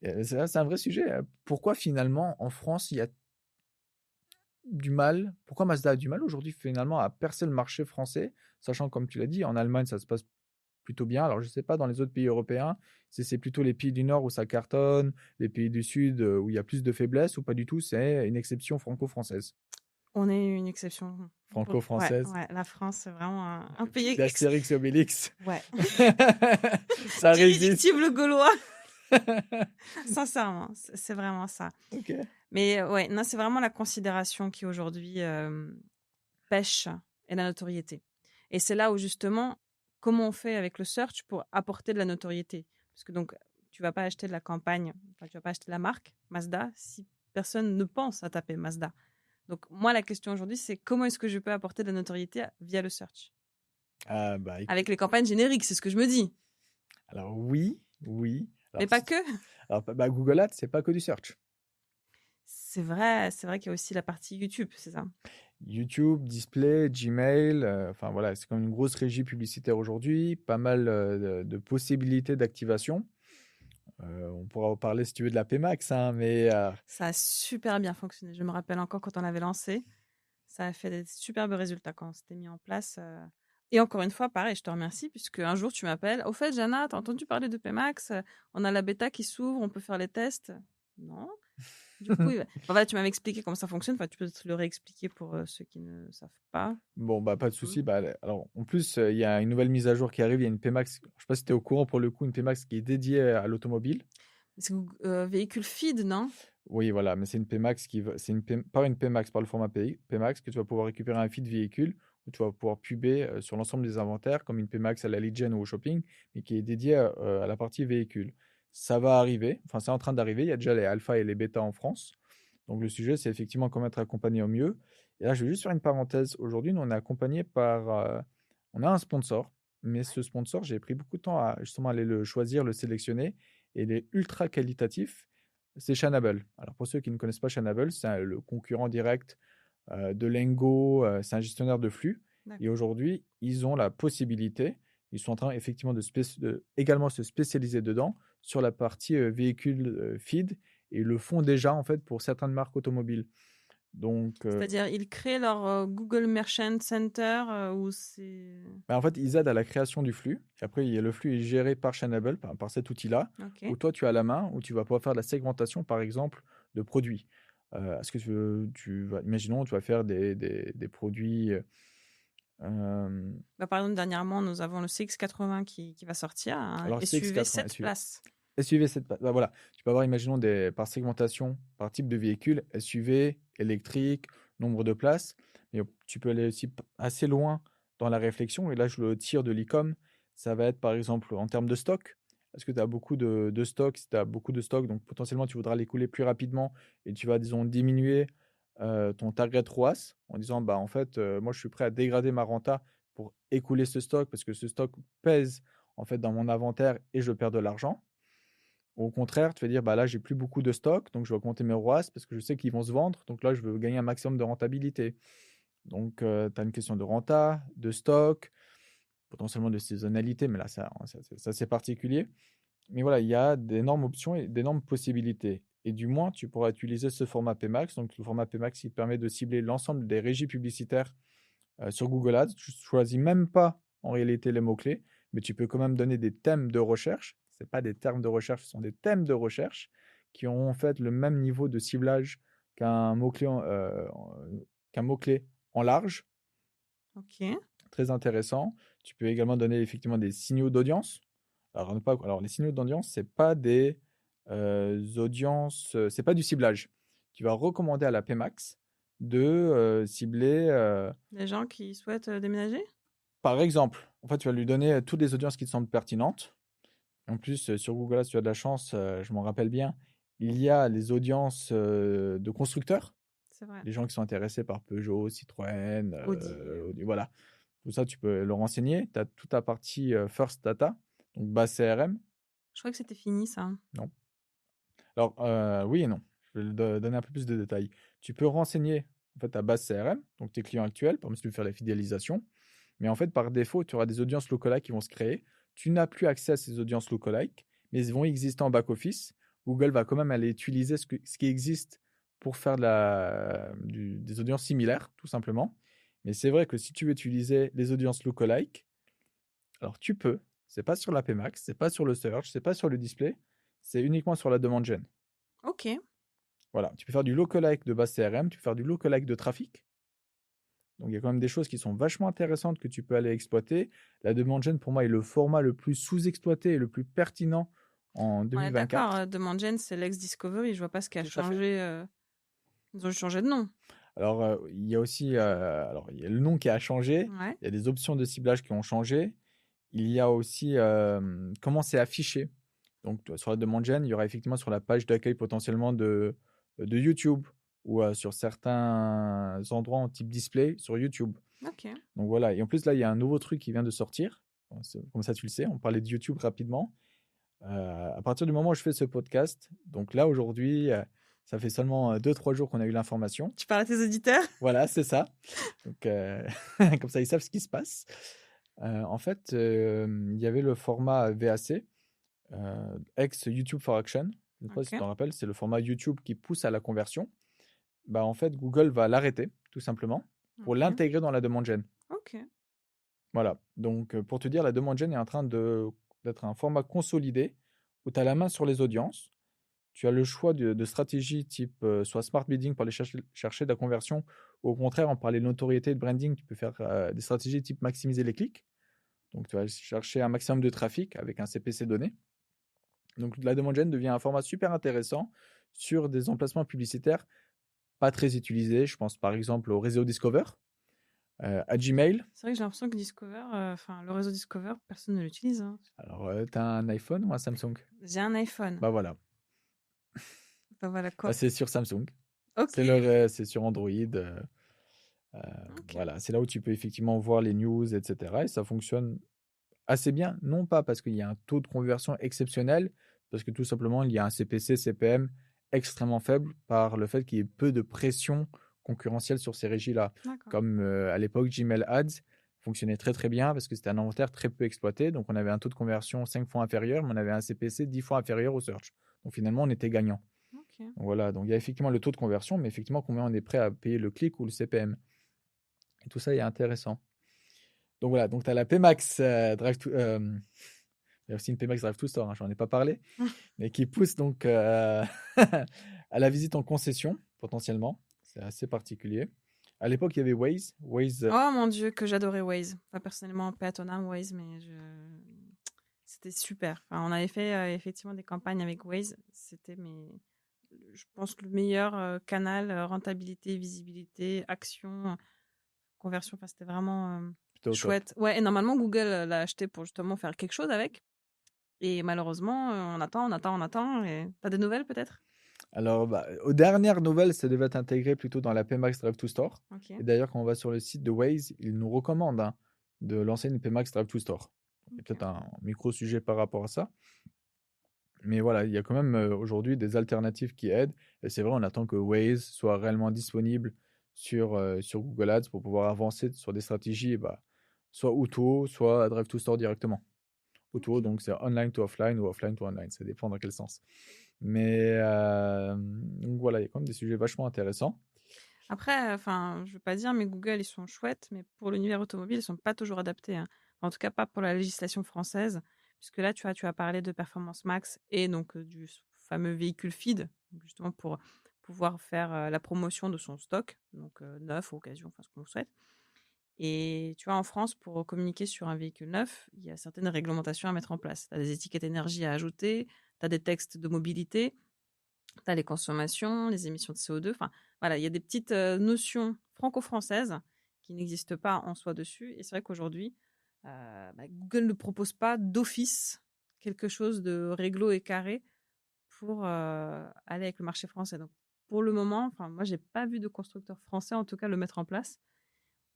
C'est un vrai sujet. Pourquoi finalement en France il y a du mal? Pourquoi Mazda a du mal aujourd'hui finalement à percer le marché français, sachant comme tu l'as dit, en Allemagne ça se passe plutôt bien. Alors je sais pas dans les autres pays européens, si c'est plutôt les pays du Nord où ça cartonne, les pays du Sud où il y a plus de faiblesse ou pas du tout, c'est une exception franco-française. On est une exception. Ouais, Franco-française. ouais. La France, c'est vraiment un pays. D'Astérix et Obélix. Ouais. Ça résiste. Irréductible gaulois. Sincèrement, c'est vraiment ça. Ok. Mais ouais, non, c'est vraiment la considération qui aujourd'hui pêche et la notoriété. Et c'est là où justement, comment on fait avec le search pour apporter de la notoriété? Parce que donc, tu vas pas acheter de la campagne, enfin, tu vas pas acheter la marque Mazda si personne ne pense à taper Mazda. Donc moi, la question aujourd'hui, c'est comment est-ce que je peux apporter de la notoriété via le search? Ah bah Avec les campagnes génériques, c'est ce que je me dis. alors oui, oui. Mais pas que. Alors bah, Google Ads, c'est pas que du search. C'est vrai qu'il y a aussi la partie YouTube, c'est ça. YouTube, display, Gmail, enfin voilà, c'est comme une grosse régie publicitaire aujourd'hui, pas mal de possibilités d'activation. On pourra en parler si tu veux de la PMax, hein, mais Ça a super bien fonctionné. Je me rappelle encore quand on l'avait lancé. Ça a fait des superbes résultats quand on s'était mis en place. Et encore une fois, pareil, je te remercie puisque un jour tu m'appelles. Au fait, Jana, t'as entendu parler de PMax? On a la bêta qui s'ouvre, on peut faire les tests. Non. Du coup, enfin, voilà, tu m'avais expliqué comment ça fonctionne. Enfin, tu peux peut-être le réexpliquer pour ceux qui ne savent pas. bon, bah pas de souci. Bah, alors, en plus, il y a une nouvelle mise à jour qui arrive. Il y a une PMax, je sais pas si tu es au courant pour le coup, une PMax qui est dédiée à l'automobile. C'est véhicule feed, non? Oui, voilà, mais c'est une PMax c'est pas une PMax par le format PMax que tu vas pouvoir récupérer un feed véhicule où tu vas pouvoir puber sur l'ensemble des inventaires comme une PMax à la lead gen ou au shopping, mais qui est dédiée à la partie véhicule. Ça va arriver, c'est en train d'arriver. Il y a déjà les alpha et les bêta en France. Donc le sujet, c'est effectivement comment être accompagné au mieux. Et là, je vais juste faire une parenthèse. Aujourd'hui, nous, on est accompagné par, on a un sponsor, mais Ouais. ce sponsor, j'ai pris beaucoup de temps à justement aller le choisir, le sélectionner et il est ultra qualitatif. C'est Shanable. Alors pour ceux qui ne connaissent pas Shanable, c'est le concurrent direct, de Lengo, c'est un gestionnaire de flux et D'accord. aujourd'hui, ils ont la possibilité, ils sont en train effectivement de également se spécialiser dedans sur la partie, véhicule, feed et ils le font déjà en fait pour certaines marques automobiles. Donc, C'est-à-dire, ils créent leur Google Merchant Center où c'est. bah, en fait, ils aident à la création du flux. Et après, le flux est géré par Shanable, par cet outil-là, où Ok. toi, tu as la main, où tu vas pouvoir faire de la segmentation, par exemple, de produits. Est-ce que imaginons, tu vas faire des produits. Bah, par exemple, dernièrement, nous avons le CX-80 qui va sortir, un Alors, SUV CX-80, 7 places. SUV, bah, voilà. Tu peux avoir, imaginons, par segmentation, par type de véhicule, SUV, électrique, nombre de places. Et tu peux aller aussi assez loin dans la réflexion. Et là, je le tire de l'e-com. Ça va être, par exemple, en termes de stock. Est-ce que tu as beaucoup de stock? Si tu as beaucoup de stock, donc potentiellement, tu voudras l'écouler plus rapidement et tu vas, disons, diminuer ton target ROAS en disant, bah, en fait, moi, je suis prêt à dégrader ma renta pour écouler ce stock parce que ce stock pèse, en fait, dans mon inventaire et je perds de l'argent. Au contraire, tu vas dire, bah là, j'ai plus beaucoup de stock, donc je vais augmenter mes ROAS parce que je sais qu'ils vont se vendre. Donc là, je veux gagner un maximum de rentabilité. Donc, tu as une question de renta, de stock, potentiellement de saisonnalité, mais là, ça, c'est particulier. Mais voilà, il y a d'énormes options et d'énormes possibilités. Et du moins, tu pourras utiliser ce format PMax. Donc, le format PMax qui permet de cibler l'ensemble des régies publicitaires sur Google Ads. Tu ne choisis même pas en réalité les mots-clés, mais tu peux quand même donner des thèmes de recherche. Ce pas des termes de recherche, ce sont des thèmes de recherche qui ont en fait le même niveau de ciblage qu'un mot-clé qu'un mot-clé en large. Ok. Très intéressant. Tu peux également donner effectivement des signaux d'audience. Alors les signaux d'audience, c'est pas des audiences, c'est pas du ciblage. Tu vas recommander à la PMax de cibler Des gens qui souhaitent déménager? par exemple, en fait, tu vas lui donner toutes les audiences qui te semblent pertinentes. En plus, sur Google Ads, tu as de la chance, je m'en rappelle bien, il y a les audiences de constructeurs, C'est vrai. les gens qui sont intéressés par Peugeot, Citroën, Audi. Audi, voilà. Tout ça, tu peux le renseigner. Tu as toute ta partie First Data, donc base CRM. Je crois que c'était fini, ça. Non. Alors, oui et non. Je vais donner un peu plus de détails. Tu peux renseigner en fait, ta base CRM, donc tes clients actuels, par exemple, si tu veux faire la fidélisation. Mais en fait, par défaut, tu auras des audiences lookalike qui vont se créer. Tu n'as plus accès à ces audiences lookalike, mais elles vont exister en back-office. Google va quand même aller utiliser ce qui existe pour faire des audiences similaires, tout simplement. Mais c'est vrai que si tu veux utiliser les audiences lookalike, alors tu peux. C'est pas sur l'AP Max, c'est pas sur le search, c'est pas sur le display, c'est uniquement sur la demande gen. Ok. Voilà, tu peux faire du lookalike de base CRM, tu peux faire du lookalike de trafic. Donc il y a quand même des choses qui sont vachement intéressantes que tu peux aller exploiter. La demande gen, pour moi, est le format le plus sous-exploité et le plus pertinent en On est d'accord, 2024. Demand Gen, c'est l'ex-Discovery. Je vois pas ce qui a Tout à fait. changé. Ils ont changé de nom. Alors, il y a aussi alors, il y a le nom qui a changé, Ouais. il y a des options de ciblage qui ont changé. Il y a aussi comment c'est affiché. Donc, sur la demande gen, il y aura effectivement sur la page d'accueil potentiellement de YouTube ou sur certains endroits en type display sur YouTube. Ok. Donc voilà, et en plus là, il y a un nouveau truc qui vient de sortir. Bon, comme ça, tu le sais, on parlait de YouTube rapidement. À partir du moment où je fais ce podcast, donc là aujourd'hui, ça fait seulement 2-3 jours qu'on a eu l'information. Tu parles à tes auditeurs? Voilà, c'est ça. Donc, comme ça, ils savent ce qui se passe. En fait, il y avait le format VAC, ex YouTube for Action. Je ne sais pas si tu Ok. t'en rappelles, c'est le format YouTube qui pousse à la conversion. Bah, en fait, Google va l'arrêter, tout simplement, pour Ok. l'intégrer dans la demande gen. Ok. Voilà. Donc, pour te dire, la demande gen est en train d'être un format consolidé où tu as la main sur les audiences. Tu as le choix de stratégies type soit smart bidding pour aller chercher de la conversion, ou au contraire, on parlait de notoriété et de branding, tu peux faire des stratégies type maximiser les clics. Donc, tu vas chercher un maximum de trafic avec un CPC donné. Donc, la demande gen devient un format super intéressant sur des emplacements publicitaires pas très utilisés. Je pense par exemple au réseau Discover, à Gmail. C'est vrai que j'ai l'impression que Discover, enfin, le réseau Discover, personne ne l'utilise, hein. Alors, tu as un iPhone ou un Samsung? J'ai un iPhone. Bah voilà. Bah voilà Bah, quoi. c'est sur Samsung. Ok. C'est sur Android. OK. Voilà, c'est là où tu peux effectivement voir les news, et cetera et ça fonctionne assez bien. Non pas parce qu'il y a un taux de conversion exceptionnel, parce que tout simplement, il y a un CPC, CPM extrêmement faible par le fait qu'il y ait peu de pression concurrentielle sur ces régies-là. D'accord. Comme à l'époque, Gmail Ads fonctionnait très très bien parce que c'était un inventaire très peu exploité. Donc on avait un taux de conversion 5 fois inférieur, mais on avait un CPC 10 fois inférieur au search. Donc finalement, on était gagnant. OK. Donc voilà, donc il y a effectivement le taux de conversion, mais effectivement, combien on est prêt à payer le clic ou le CPM. Et tout ça est intéressant. Donc voilà, donc tu as la PMax Drive to, il y a aussi une PMax Drive to Store, hein, j'en ai pas parlé, mais qui pousse donc à la visite en concession, potentiellement. C'est assez particulier. À l'époque, il y avait Waze. Waze, Oh mon Dieu, que j'adorais Waze. Pas personnellement, paix à ton âme, Waze, mais c'était super. Enfin, on avait fait effectivement des campagnes avec Waze. C'était, je pense, le meilleur canal, rentabilité, visibilité, action, conversion. Enfin, c'était vraiment plutôt au top. chouette. Ouais, et normalement, Google l'a acheté pour justement faire quelque chose avec. Et malheureusement, on attend. Et t'as des nouvelles peut-être? Alors, bah, aux dernières nouvelles, ça devait être intégré plutôt dans la PMax Drive to Store. Ok. Et d'ailleurs, quand on va sur le site de Waze, ils nous recommandent de lancer une PMax Drive to Store. Il y a Ok. peut-être un micro-sujet par rapport à ça. Mais voilà, il y a quand même aujourd'hui des alternatives qui aident. Et c'est vrai, on attend que Waze soit réellement disponible sur Google Ads pour pouvoir avancer sur des stratégies, bah, soit Auto, soit Drive to Store directement. Auto, Ok. donc c'est online to offline ou offline to online, ça dépend dans quel sens. Mais donc voilà, il y a quand même des sujets vachement intéressants. Après, enfin, je veux pas dire, mais Google, ils sont chouettes, mais pour l'univers automobile, ils sont pas toujours adaptés, hein. En tout cas, pas pour la législation française, puisque là, tu as parlé de Performance Max et donc du fameux véhicule feed, donc justement pour pouvoir faire la promotion de son stock, donc neuf, occasion, enfin ce qu'on souhaite. Et tu vois, en France, pour communiquer sur un véhicule neuf, il y a certaines réglementations à mettre en place. Tu as des étiquettes énergie à ajouter, tu as des textes de mobilité, tu as les consommations, les émissions de CO2. Enfin, voilà, il y a des petites notions franco-françaises qui n'existent pas en soi dessus. Et c'est vrai qu'aujourd'hui, Google ne propose pas d'office quelque chose de réglo et carré pour aller avec le marché français. Donc, pour le moment, enfin, moi, j'ai pas vu de constructeur français, en tout cas, le mettre en place.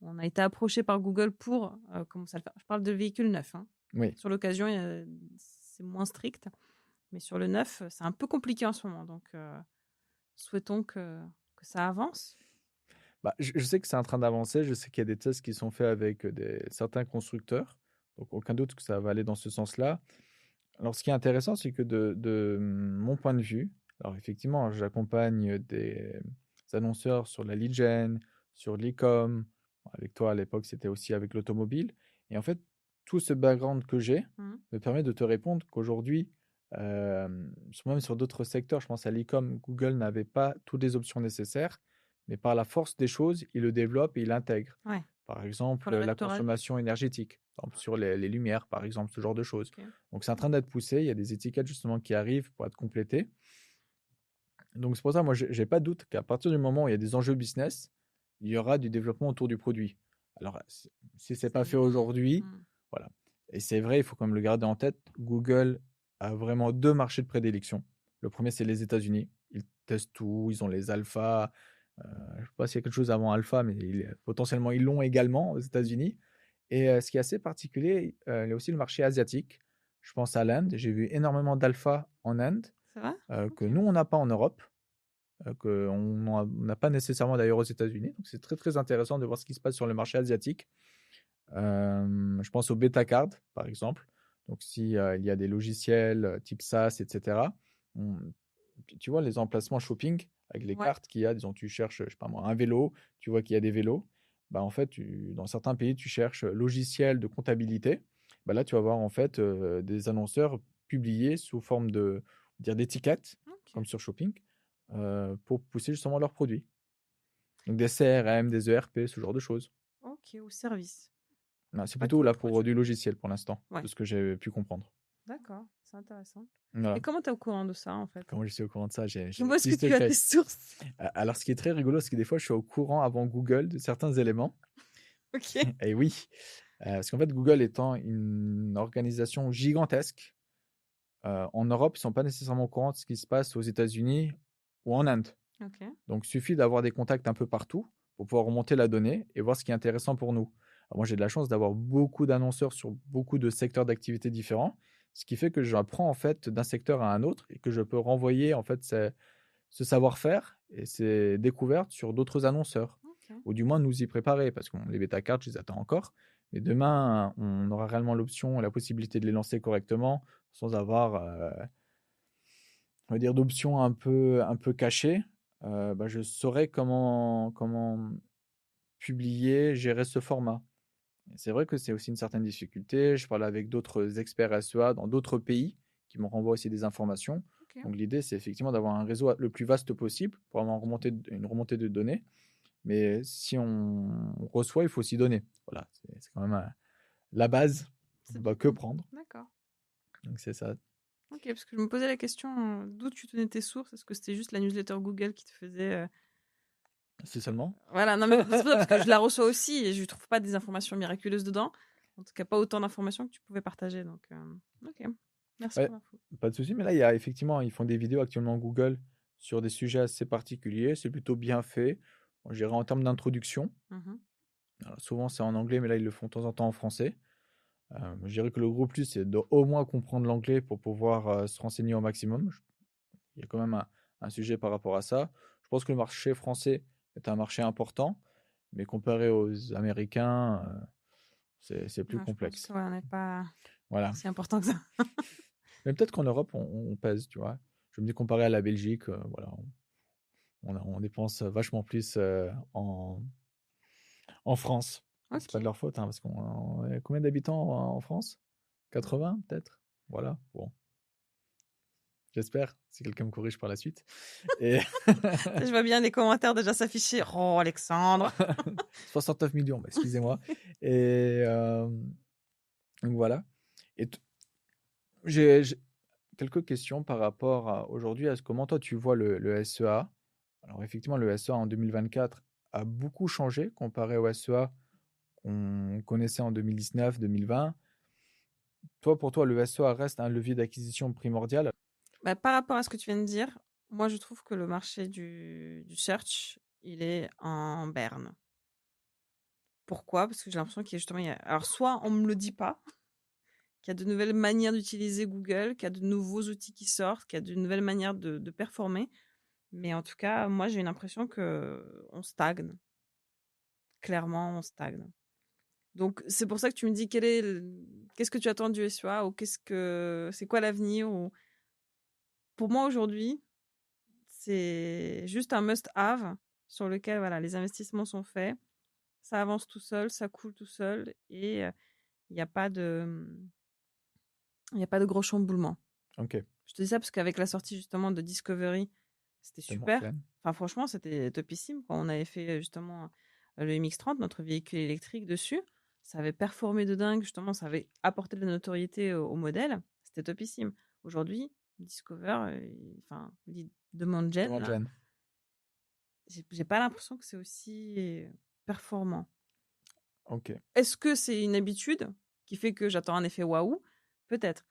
On a été approché par Google pour commencer à le faire. Je parle de véhicules neufs, hein. Oui. Sur l'occasion, c'est moins strict. Mais sur le neuf, c'est un peu compliqué en ce moment. Donc, souhaitons que ça avance. Bah, je sais que c'est en train d'avancer, je sais qu'il y a des tests qui sont faits avec certains constructeurs, donc aucun doute que ça va aller dans ce sens-là. Alors, ce qui est intéressant, c'est que de mon point de vue, alors effectivement, j'accompagne des annonceurs sur la lead gen, sur l'e-com. Avec toi, à l'époque, c'était aussi avec l'automobile. Et en fait, tout ce background que j'ai Mhm. me permet de te répondre qu'aujourd'hui, même sur d'autres secteurs, je pense à l'e-com, Google n'avait pas toutes les options nécessaires, mais par la force des choses, il le développe et il l'intègre. Ouais. Par Pour exemple, la l'électoral. consommation énergétique, par exemple, sur les lumières, par exemple, ce genre de choses. Ok. Donc, c'est en train d'être poussé. Il y a des étiquettes justement qui arrivent pour être complétées. Donc, c'est pour ça, moi, j'ai pas de doute qu'à partir du moment où il y a des enjeux business, il y aura du développement autour du produit. Alors, si c'est C'est pas le fait moment. aujourd'hui, Mhm. voilà. Et c'est vrai, il faut quand même le garder en tête. Google a vraiment deux marchés de prédilection. Le premier, c'est les États-Unis. Ils testent tout, ils ont les alphas. Je ne sais pas s'il y a quelque chose avant alpha, mais potentiellement, ils l'ont également aux États-Unis. Et ce qui est assez particulier, il y a aussi le marché asiatique. Je pense à l'Inde. J'ai vu énormément d'alpha en Inde Ça va? que Ok. nous, on n'a pas en Europe, qu'on n'a pas nécessairement d'ailleurs aux États-Unis. Donc, c'est très, très intéressant de voir ce qui se passe sur le marché asiatique. Je pense au Betacard, par exemple. Donc, si il y a des logiciels type SaaS, etc., on- tu vois les emplacements shopping avec les Ouais. cartes qu'il y a, disons, tu cherches, je sais pas moi, un vélo, tu vois qu'il y a des vélos. Bah, en fait, dans certains pays, tu cherches logiciel de comptabilité. Bah, là, tu vas voir en fait des annonceurs publiés sous forme dire d'étiquettes, Ok. comme sur Shopping, pour pousser justement leurs produits. Donc des CRM, des ERP, ce genre de choses. Ok, au service. Non, c'est Pas plutôt que le là pour du produit. logiciel pour l'instant, Ouais. de ce que j'ai pu comprendre. D'accord. C'est intéressant. Et Voilà. comment tu es au courant de ça, en fait? Comment je suis au courant de ça? J'ai mes Comment est-ce que petits tu as tes secrets. sources? Alors, ce qui est très rigolo, c'est que des fois, je suis au courant avant Google de certains éléments. Ok. Et oui, parce qu'en fait, Google étant une organisation gigantesque, en Europe, ils sont pas nécessairement au courant de ce qui se passe aux États-Unis ou en Inde. Ok. Donc, il suffit d'avoir des contacts un peu partout. pour pouvoir remonter la donnée et voir ce qui est intéressant pour nous. Alors moi, j'ai de la chance d'avoir beaucoup d'annonceurs sur beaucoup de secteurs d'activité différents, ce qui fait que j'apprends en fait d'un secteur à un autre et que je peux renvoyer en fait ce savoir-faire et ces découvertes sur d'autres annonceurs, OK. ou du moins nous y préparer parce que les bêta cartes, je les attends encore. Mais demain, on aura réellement l'option et la possibilité de les lancer correctement sans avoir, on va dire, d'options un peu cachées. Bah, je saurais comment publier, gérer ce format. Et c'est vrai que c'est aussi une certaine difficulté. Je parle avec d'autres experts SEA dans d'autres pays qui me renvoient aussi des informations. OK. Donc l'idée, c'est effectivement d'avoir un réseau le plus vaste possible pour avoir une remontée de données. Mais si on reçoit, il faut aussi donner. Voilà, c'est quand même la base. On ne C'est peut pas que bien. prendre. D'accord. Donc c'est ça. OK, parce que je me posais la question, d'où tu tenais tes sources? Est-ce que c'était juste la newsletter Google qui te faisait, C'est seulement. voilà, non, mais c'est pour ça, parce que je la reçois aussi et je trouve pas des informations miraculeuses dedans. En tout cas, pas autant d'informations que tu pouvais partager, donc OK. Merci Ouais, pour l'info. pas de souci. Mais là, il y a effectivement, ils font des vidéos actuellement Google sur des sujets assez particuliers. C'est plutôt bien fait. Je dirais en termes d'introduction. Mmh. Alors, souvent, c'est en anglais, mais là, ils le font de temps en temps en français. Je dirais que le gros plus, c'est de au moins comprendre l'anglais pour pouvoir se renseigner au maximum. Il y a quand même un sujet par rapport à ça. Je pense que le marché français est un marché important, mais comparé aux Américains, c'est plus Ouais, je pense complexe. que ouais, on n'est pas Voilà. si important que ça. Mais peut-être qu'en Europe, on pèse, tu vois. Je me dis comparé à la Belgique, voilà, on dépense vachement plus en France. C'est pas de OK. leur faute, hein, parce qu'on a combien d'habitants en France? 80 peut-être? Voilà, bon, j'espère, si quelqu'un me corrige par la suite. Et Je vois bien les commentaires déjà s'afficher. «Oh Alexandre!» 69 millions, bah, excusez-moi. Et donc voilà. Et j'ai quelques questions par rapport à aujourd'hui, à comment toi tu vois le SEA. Alors effectivement, le SEA en 2024 a beaucoup changé comparé au SEA qu'on connaissait en 2019-2020. Toi, pour toi, le SEA reste un levier d'acquisition primordial? Bah, par rapport à ce que tu viens de dire, moi, je trouve que le marché du search, il est en berne. Pourquoi? Parce que j'ai l'impression qu'il y a justement, alors soit on me le dit pas, qu'il y a de nouvelles manières d'utiliser Google, qu'il y a de nouveaux outils qui sortent, qu'il y a de nouvelles manières de performer. Mais en tout cas, moi, j'ai une impression que on stagne. Clairement, on stagne. Donc, c'est pour ça que tu me dis qu'est-ce que tu attends du SEA ou c'est quoi l'avenir ou pour moi aujourd'hui, c'est juste un must-have sur lequel voilà, les investissements sont faits. Ça avance tout seul, ça coule tout seul et il n'y a pas de il y a pas de gros chamboulements. Ok, Je te dis ça parce qu'avec la sortie justement de Discovery, c'était de super. Morgan. Enfin franchement, c'était topissime quand on avait fait justement le MX-30, notre véhicule électrique dessus. Ça avait performé de dingue, justement, ça avait apporté de la notoriété au modèle. C'était topissime. Aujourd'hui, Discover, enfin, demande De Gen, là, Morgan. j'ai pas l'impression que c'est aussi performant. Ok. Est-ce que c'est une habitude qui fait que j'attends un effet waouh? Peut-être.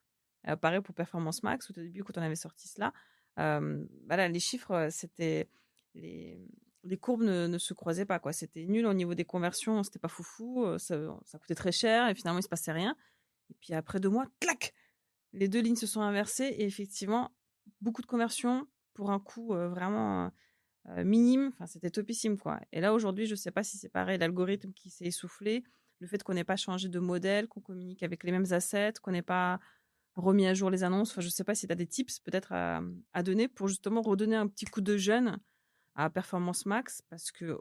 Pareil pour Performance Max, au début, quand on avait sorti cela, voilà, les chiffres, c'était les, les courbes ne se croisaient pas, quoi. C'était nul au niveau des conversions, c'était pas foufou, ça coûtait très cher et finalement, il se passait rien. Et puis après 2 mois, clac! Les deux lignes se sont inversées et effectivement, beaucoup de conversions pour un coût vraiment minime. Enfin, c'était topissime, quoi. Et là, aujourd'hui, je sais pas si c'est pareil, l'algorithme qui s'est essoufflé, le fait qu'on n'ait pas changé de modèle, qu'on communique avec les mêmes assets, qu'on n'ait pas remis à jour les annonces. Enfin, je sais pas si tu as des tips peut-être à donner pour justement redonner un petit coup de jeune à Performance Max, parce que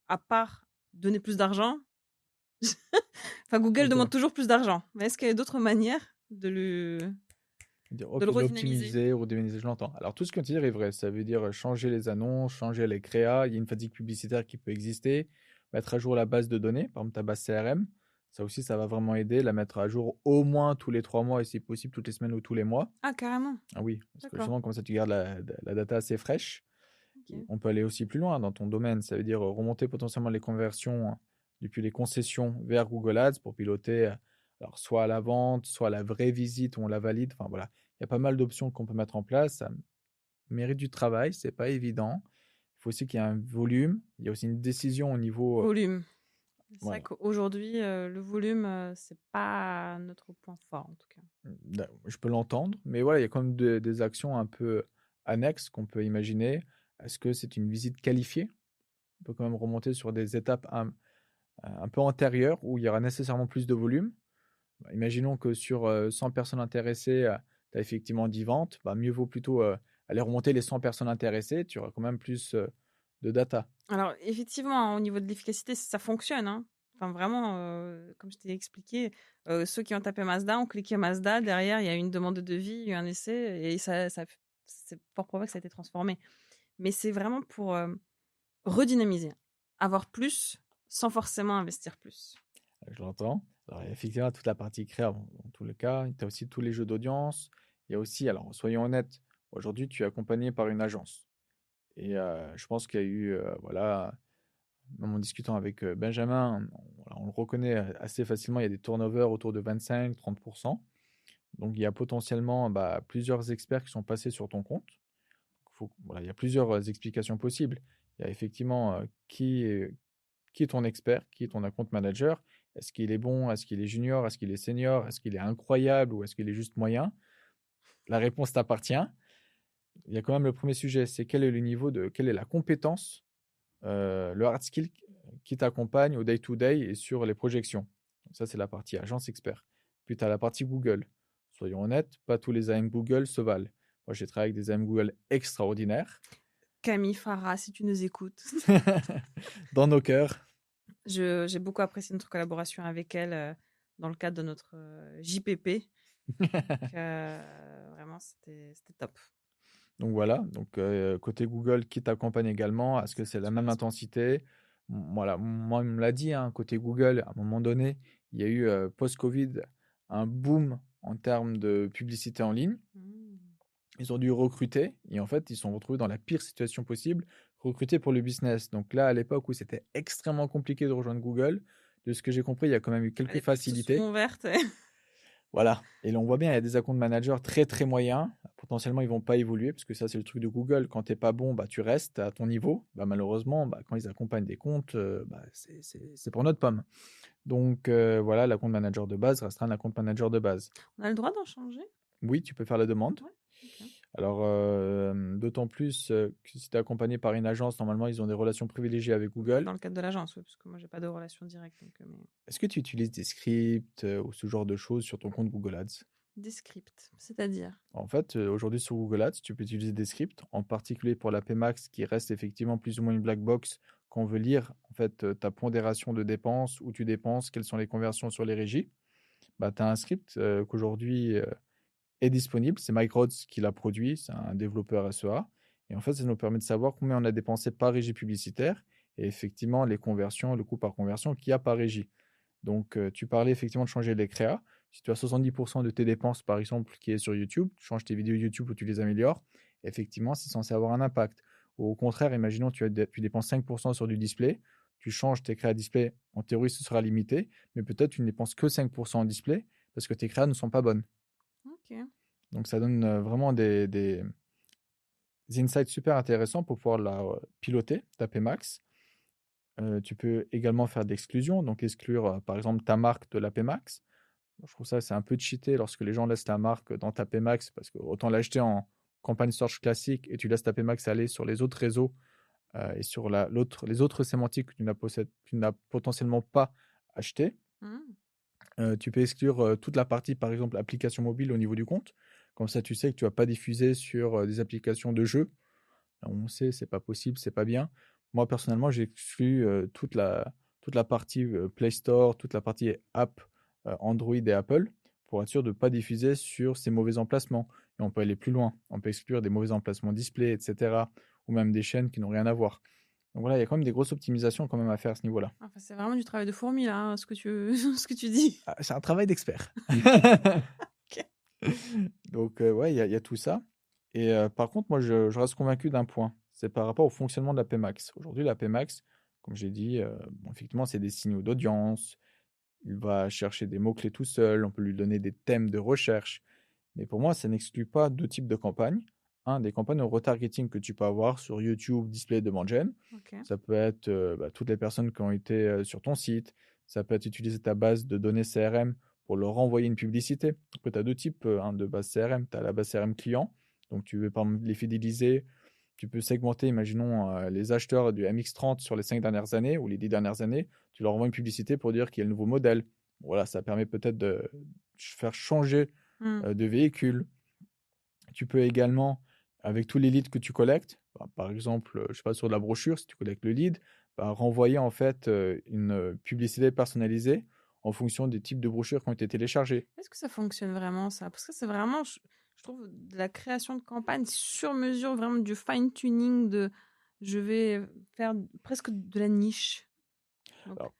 à part donner plus d'argent, enfin Google demande Ok. toujours plus d'argent. Mais est-ce qu'il y a d'autres manières de Ok, le de redynamiser? l'optimiser ou redynamiser, je l'entends. Alors, tout ce que tu dis est vrai. Ça veut dire changer les annonces, changer les créas. Il y a une fatigue publicitaire qui peut exister. Mettre à jour la base de données, par exemple ta base CRM. Ça aussi, ça va vraiment aider. La mettre à jour au moins tous les 3 mois et si possible toutes les semaines ou tous les mois. Ah, carrément. Ah oui, parce que D'accord. justement, comme ça, tu gardes la data assez fraîche. Et Ok. on peut aller aussi plus loin dans ton domaine. Ça veut dire remonter potentiellement les conversions depuis les concessions vers Google Ads pour piloter alors soit à la vente, soit à la vraie visite où on la valide. Enfin voilà, il y a pas mal d'options qu'on peut mettre en place. Ça mérite du travail, c'est pas évident. faut aussi qu'il y ait un volume. Il y a aussi une décision au niveau, Volume. C'est vrai voilà. qu'aujourd'hui, le volume, c'est pas notre point fort, en tout cas. Je peux l'entendre, mais voilà, il y a quand même des actions un peu annexes qu'on peut imaginer. Est-ce que c'est une visite qualifiée? On peut quand même remonter sur des étapes un peu antérieures où il y aura nécessairement plus de volume. Bah, imaginons que sur, 100 personnes intéressées, tu as effectivement 10 ventes, bah, mieux vaut plutôt, aller remonter les 100 personnes intéressées, tu auras quand même plus, de data. Alors effectivement, hein, au niveau de l'efficacité, ça fonctionne, hein. Enfin vraiment, comme je t'ai expliqué, ceux qui ont tapé Mazda ont cliqué Mazda. Derrière, il y a eu une demande de devis, il y a eu un essai et ça c'est fort probable que ça a été transformé. Mais c'est vraiment pour, redynamiser, avoir plus sans forcément investir plus. Je l'entends. Alors effectivement, toute la partie créa, bon, dans tous les cas, tu as aussi tous les jeux d'audience. Il y a aussi alors soyons honnêtes, aujourd'hui tu es accompagné par une agence et je pense qu'il y a eu, voilà, même en discutant avec, Benjamin, voilà, on le reconnaît, assez facilement, il y a des turnovers autour de 25-30. Donc il y a potentiellement, bah, plusieurs experts qui sont passés sur ton compte. Voilà, il y a plusieurs, explications possibles. Il y a effectivement, qui est ton expert, qui est ton account manager. Est-ce qu'il est bon? Est-ce qu'il est junior? Est-ce qu'il est senior? Est-ce qu'il est incroyable ou est-ce qu'il est juste moyen? La réponse t'appartient. Il y a quand même le premier sujet, c'est quel est le niveau de quelle est la compétence, le hard skill qui t'accompagne au day to day et sur les projections. Donc ça, c'est la partie agence expert. Puis tu as la partie Google. Soyons honnêtes, pas tous les AM Google se valent. Moi, j'ai travaillé avec des AM Google extraordinaires. Camille Farah, si tu nous écoutes. Dans nos cœurs. J'ai beaucoup apprécié notre collaboration avec elle, dans le cadre de notre, JPP. Donc, vraiment c'était top. Donc voilà, donc côté Google qui t'accompagne également, est-ce que c'est la même intensité? Voilà, moi, on me l'a dit, hein, côté Google, à un moment donné, il y a eu, post-Covid, un boom en termes de publicité en ligne. Mmh. Ils ont dû recruter et en fait, ils se sont retrouvés dans la pire situation possible, recruter pour le business. Donc là, à l'époque où c'était extrêmement compliqué de rejoindre Google, de ce que j'ai compris, il y a quand même eu quelques Les portes se sont facilités. ouvertes. Voilà, et là, on voit bien, il y a des account managers très, très moyens. Potentiellement, ils vont pas évoluer parce que ça, c'est le truc de Google. Quand tu es pas bon, bah, tu restes à ton niveau. Bah, malheureusement, bah, quand ils accompagnent des comptes, bah, c'est pour notre pomme. Donc voilà, l'account manager de base restera un account manager de base. On a le droit d'en changer? Oui, tu peux faire la demande. Ouais, OK. Alors, d'autant plus que si tu es accompagné par une agence, normalement, ils ont des relations privilégiées avec Bah, Google. dans le cadre de l'agence, oui, parce que moi j'ai pas de relation directe donc, mais Est-ce que tu utilises des scripts ou ce genre de choses sur ton compte Google Ads? des scripts, c'est-à-dire? En fait, aujourd'hui sur Google Ads, tu peux utiliser des scripts, en particulier pour la Pmax qui reste effectivement plus ou moins une black box quand on veut lire en fait, ta pondération de dépenses, où tu dépenses, quelles sont les conversions sur les régies. Bah, tu as un script, qu'aujourd'hui, est disponible. C'est Mike Rhodes qui l'a produit, c'est un développeur SEA et en fait, ça nous permet de savoir combien on a dépensé par régie publicitaire et effectivement les conversions, le coût par conversion qu'il y a par régie. Donc, tu parlais effectivement de changer les créas. Si tu as 70 de tes dépenses, par exemple, qui est sur YouTube, tu changes tes vidéos YouTube ou tu les améliores, effectivement, c'est censé avoir un impact. Ou au contraire, imaginons tu dépenses 5 sur du display, tu changes tes créas display, en théorie, ce sera limité, mais peut-être tu ne dépenses que 5 en display parce que tes créas ne sont pas bonnes. OK. Donc ça donne, vraiment des insights super intéressants pour pouvoir la, piloter, ta Pmax. Tu peux également faire de l'exclusion, donc exclure, par exemple, ta marque de la Pmax. Je trouve ça, c'est un peu cheaté lorsque les gens laissent ta marque dans ta Pmax parce que autant l'acheter en campagne search classique et tu laisses ta Pmax aller sur les autres réseaux, et sur les autres sémantiques que tu n'as potentiellement pas acheté. Mmh. Tu peux exclure, toute la partie, par exemple, application mobile au niveau du compte. Comme ça, tu sais que tu vas pas diffuser sur, des applications de jeux. On sait, c'est pas possible, c'est pas bien. Moi, personnellement, j'ai exclu, toute la partie, Play Store, toute la partie app, Android et Apple pour être sûr de ne pas diffuser sur ces mauvais emplacements et on peut aller plus loin. On peut exclure des mauvais emplacements display et cetera ou même des chaînes qui n'ont rien à voir. Donc voilà, il y a quand même des grosses optimisations quand même à faire à ce niveau-là. Enfin, c'est vraiment du travail de fourmi là, hein, ce que tu ce que tu dis. Ah, c'est un travail d'expert. OK. Donc ouais, il y a tout ça et par contre, moi, je reste convaincu d'un point, c'est par rapport au fonctionnement de la Pmax. Aujourd'hui, la Pmax, comme j'ai dit, bon, effectivement, c'est des signaux d'audience. Il va chercher des mots-clés tout seul, on peut lui donner des thèmes de recherche. Mais pour moi, ça n'exclut pas 2 types de campagnes. des campagnes de retargeting que tu peux avoir sur YouTube, display demande gen. OK. Ça peut être toutes les personnes qui ont été sur ton site. Ça peut être utiliser ta base de données CRM pour leur envoyer une publicité. Tu as deux types de base CRM. Tu as la base CRM client, donc tu veux par exemple les fidéliser. Tu peux segmenter, imaginons, les acheteurs du MX30 sur les 5 dernières années ou les 10 dernières années. Tu leur envoies une publicité pour dire qu'il y a le nouveau modèle. Voilà, ça permet peut-être de faire changer Mmh. de véhicule. Tu peux également, avec tous les leads que tu collectes, par exemple, je sais pas, sur de la brochure, si tu collectes le lead, renvoyer en fait une publicité personnalisée en fonction des types de brochures qui ont été téléchargées. Est-ce que ça fonctionne vraiment ça? Parce que c'est vraiment, je trouve, de la création de campagne sur mesure, vraiment du fine tuning de je vais faire presque de la niche. Donc, Alors,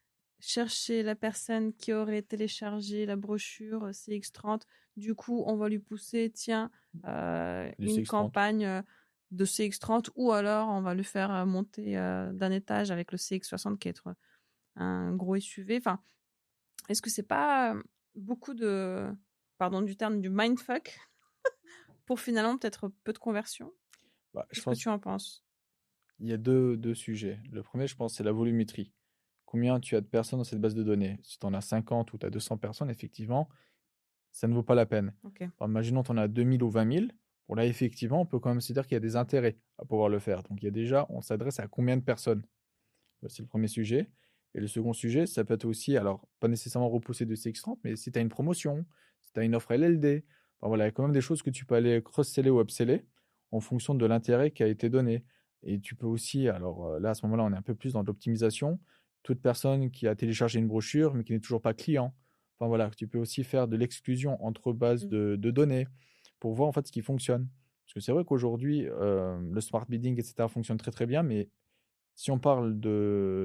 chercher la personne qui aurait téléchargé la brochure CX30. Du coup, on va lui pousser, tiens, du une CX30. campagne de CX30 ou alors on va lui faire monter d'un étage avec le CX60 qui est un gros SUV. Enfin, est-ce que c'est pas beaucoup de, pardon du terme, du mindfuck pour finalement peut-être peu de conversion? Je Qu'est-ce que pense tu en penses? qu'il y a deux sujets. Le premier, je pense, c'est la volumétrie. Combien tu as de personnes dans cette base de données? Si tu en as 50 ou tu as 200 personnes, effectivement, ça ne vaut pas la peine. Ok. Alors, imaginons que tu en as 2000 ou 20 000. Bon, là, effectivement, on peut quand même se dire qu'il y a des intérêts à pouvoir le faire. Donc, il y a déjà, on s'adresse à combien de personnes? C'est le premier sujet. Et le second sujet, ça peut être aussi, alors, pas nécessairement repousser de CX30, mais si tu as une promotion, si tu as une offre LLD, voilà, il y a quand même des choses que tu peux aller cross-seller ou upseller en fonction de l'intérêt qui a été donné. Et tu peux aussi, alors là, à ce moment-là, on est un peu plus dans l'optimisation. Toute personne qui a téléchargé une brochure, mais qui n'est toujours pas client. Enfin voilà, tu peux aussi faire de l'exclusion entre bases Mm. de données pour voir en fait ce qui fonctionne. Parce que c'est vrai qu'aujourd'hui, le smart bidding, etc., fonctionne très très bien, mais si on parle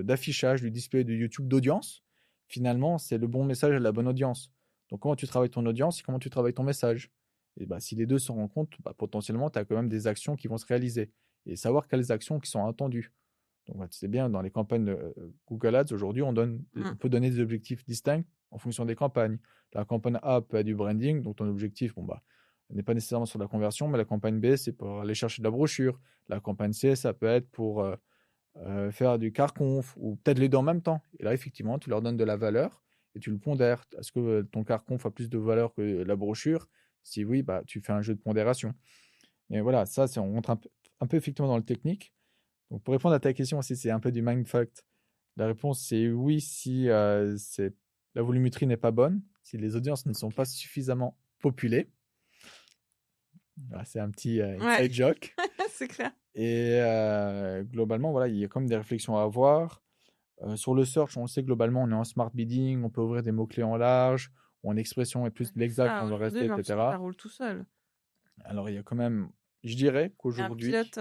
d'affichage, du display de YouTube d'audience, finalement, c'est le bon message à la bonne audience. Donc, comment tu travailles ton audience et comment tu travailles ton message? Et si les deux se rencontrent, potentiellement, tu as quand même des actions qui vont se réaliser. Et savoir quelles actions qui sont attendues. Donc, tu sais bien, dans les campagnes Google Ads, aujourd'hui, on Mm. peut donner des objectifs distincts en fonction des campagnes. La campagne A peut être du branding, donc ton objectif, n'est pas nécessairement sur la conversion, mais la campagne B, c'est pour aller chercher de la brochure. La campagne C, ça peut être pour faire du car-conf ou peut-être les deux en même temps. Et là, effectivement, tu leur donnes de la valeur et tu le pondères. Est-ce que ton car-conf a plus de valeur que la brochure? Si oui, tu fais un jeu de pondération. Et voilà, ça, on rentre un peu effectivement dans le technique. Donc, pour répondre à ta question, si c'est un peu du mindfuck, la réponse c'est oui si la volumétrie n'est pas bonne, si les audiences ne sont Ok. pas suffisamment populées. Voilà, c'est un petit Ouais, inside joke. c'est clair. Et globalement, voilà, il y a quand même des réflexions à avoir. Sur le search, on le sait globalement, on est en smart bidding, on peut ouvrir des mots-clés en large, ou en expression et Ouais, plus de c'est l'exact, ça. on va Aujourd'hui, rester, j'ai l'impression que ça etc. roule tout seul. Alors, il y a quand même, je dirais Il y a un qu'aujourd'hui, pilote.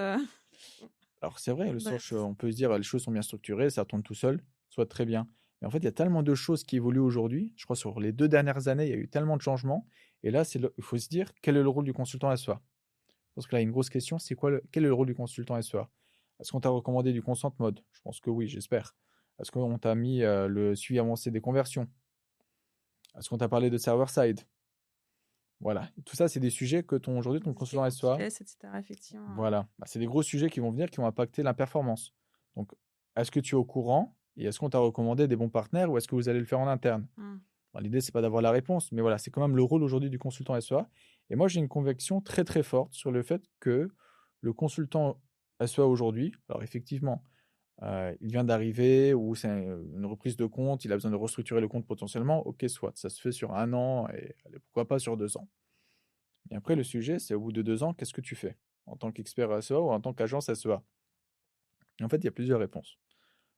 alors c'est vrai, le search, Bref. on peut se dire, les choses sont bien structurées, ça tourne tout seul, soit très bien. Mais en fait, il y a tellement de choses qui évoluent aujourd'hui. Je crois sur les 2 dernières années, il y a eu tellement de changements. Et là, il faut se dire, quel est le rôle du consultant SEA? Parce que là, il y a une grosse question, c'est quel est le rôle du consultant SEA? Est-ce qu'on t'a recommandé du consent mode? Je pense que oui, j'espère. Est-ce qu'on t'a mis le suivi avancé des conversions? Est-ce qu'on t'a parlé de server-side? Voilà. Tout ça, c'est des sujets que aujourd'hui, ton Des consultant segments SEA, TS, etc. Effectivement. voilà. C'est des gros sujets qui vont venir, qui vont impacter la performance. Donc, est-ce que tu es au courant et est-ce qu'on t'a recommandé des bons partenaires ou est-ce que vous allez le faire en interne? Mm. L'idée, c'est pas d'avoir la réponse, mais voilà, c'est quand même le rôle aujourd'hui du consultant SEA. Et moi, j'ai une conviction très très forte sur le fait que le consultant SEA aujourd'hui, alors effectivement, il vient d'arriver ou c'est une reprise de compte, il a besoin de restructurer le compte potentiellement, ok, soit, ça se fait sur 1 an et allez, pourquoi pas sur 2 ans. Et après, le sujet, c'est au bout de 2 ans, qu'est-ce que tu fais en tant qu'expert SEA ou en tant qu'agence SEA? Et en fait, il y a plusieurs réponses.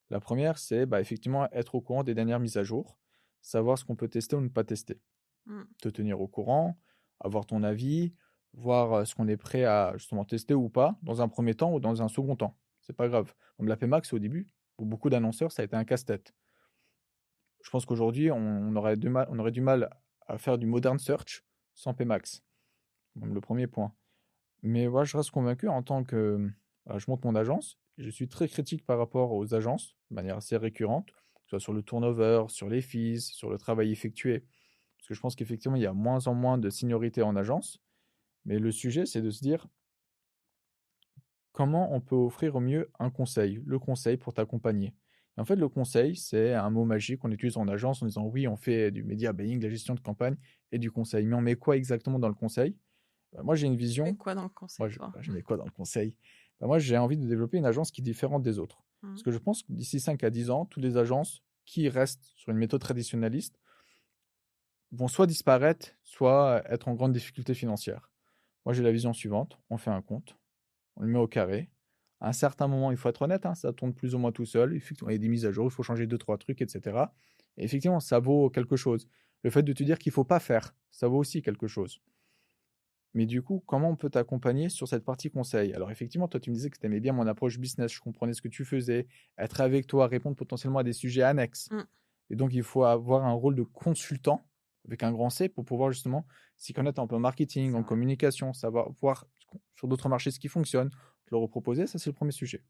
La première, c'est effectivement être au courant des dernières mises à jour, savoir ce qu'on peut tester ou ne pas tester, Mm. te tenir au courant, avoir ton avis, voir ce qu'on est prêt à justement tester ou pas, dans un premier temps ou dans un second temps. C'est pas grave. Comme la PMAX au début, pour beaucoup d'annonceurs, ça a été un casse-tête. Je pense qu'aujourd'hui, on aurait du mal à faire du modern search sans PMAX. Même le premier point. Mais voilà, je reste convaincu en tant que je monte mon agence. Je suis très critique par rapport aux agences, de manière assez récurrente, que ce soit sur le turnover, sur les fees, sur le travail effectué. Parce que je pense qu'effectivement, il y a moins en moins de seniorité en agence. Mais le sujet, c'est de se dire, comment on peut offrir au mieux un conseil, le conseil pour t'accompagner. Et en fait, le conseil, c'est un mot magique qu'on utilise en agence en disant oui, on fait du media buying, de la gestion de campagne et du conseil. Mais on met quoi exactement dans le conseil? Moi, j'ai une Et vision. quoi dans le Moi, conseil, toi? je mets quoi dans le conseil? Moi, j'ai envie de développer une agence qui est différente des autres. Mmh. Parce que je pense que d'ici 5 à 10 ans, toutes les agences qui restent sur une méthode traditionnaliste vont soit disparaître, soit être en grande difficulté financière. Moi, j'ai la vision suivante. On fait un compte, on le met au carré. À un certain moment, il faut être honnête, hein, ça tourne plus ou moins tout seul. Effectivement, il y a des mises à jour, il faut changer deux, trois trucs, etc. Et effectivement, ça vaut quelque chose. Le fait de te dire qu'il ne faut pas faire, ça vaut aussi quelque chose. Mais du coup, comment on peut t'accompagner sur cette partie conseil? Alors effectivement, toi, tu me disais que tu aimais bien mon approche business, je comprenais ce que tu faisais, être avec toi, répondre potentiellement à des sujets annexes. Mmh. Et donc, il faut avoir un rôle de consultant avec un grand C pour pouvoir justement s'y connaître un peu en marketing, C'est en vrai. communication, savoir voir sur d'autres marchés ce qui fonctionne, te le reproposer, ça c'est le premier sujet.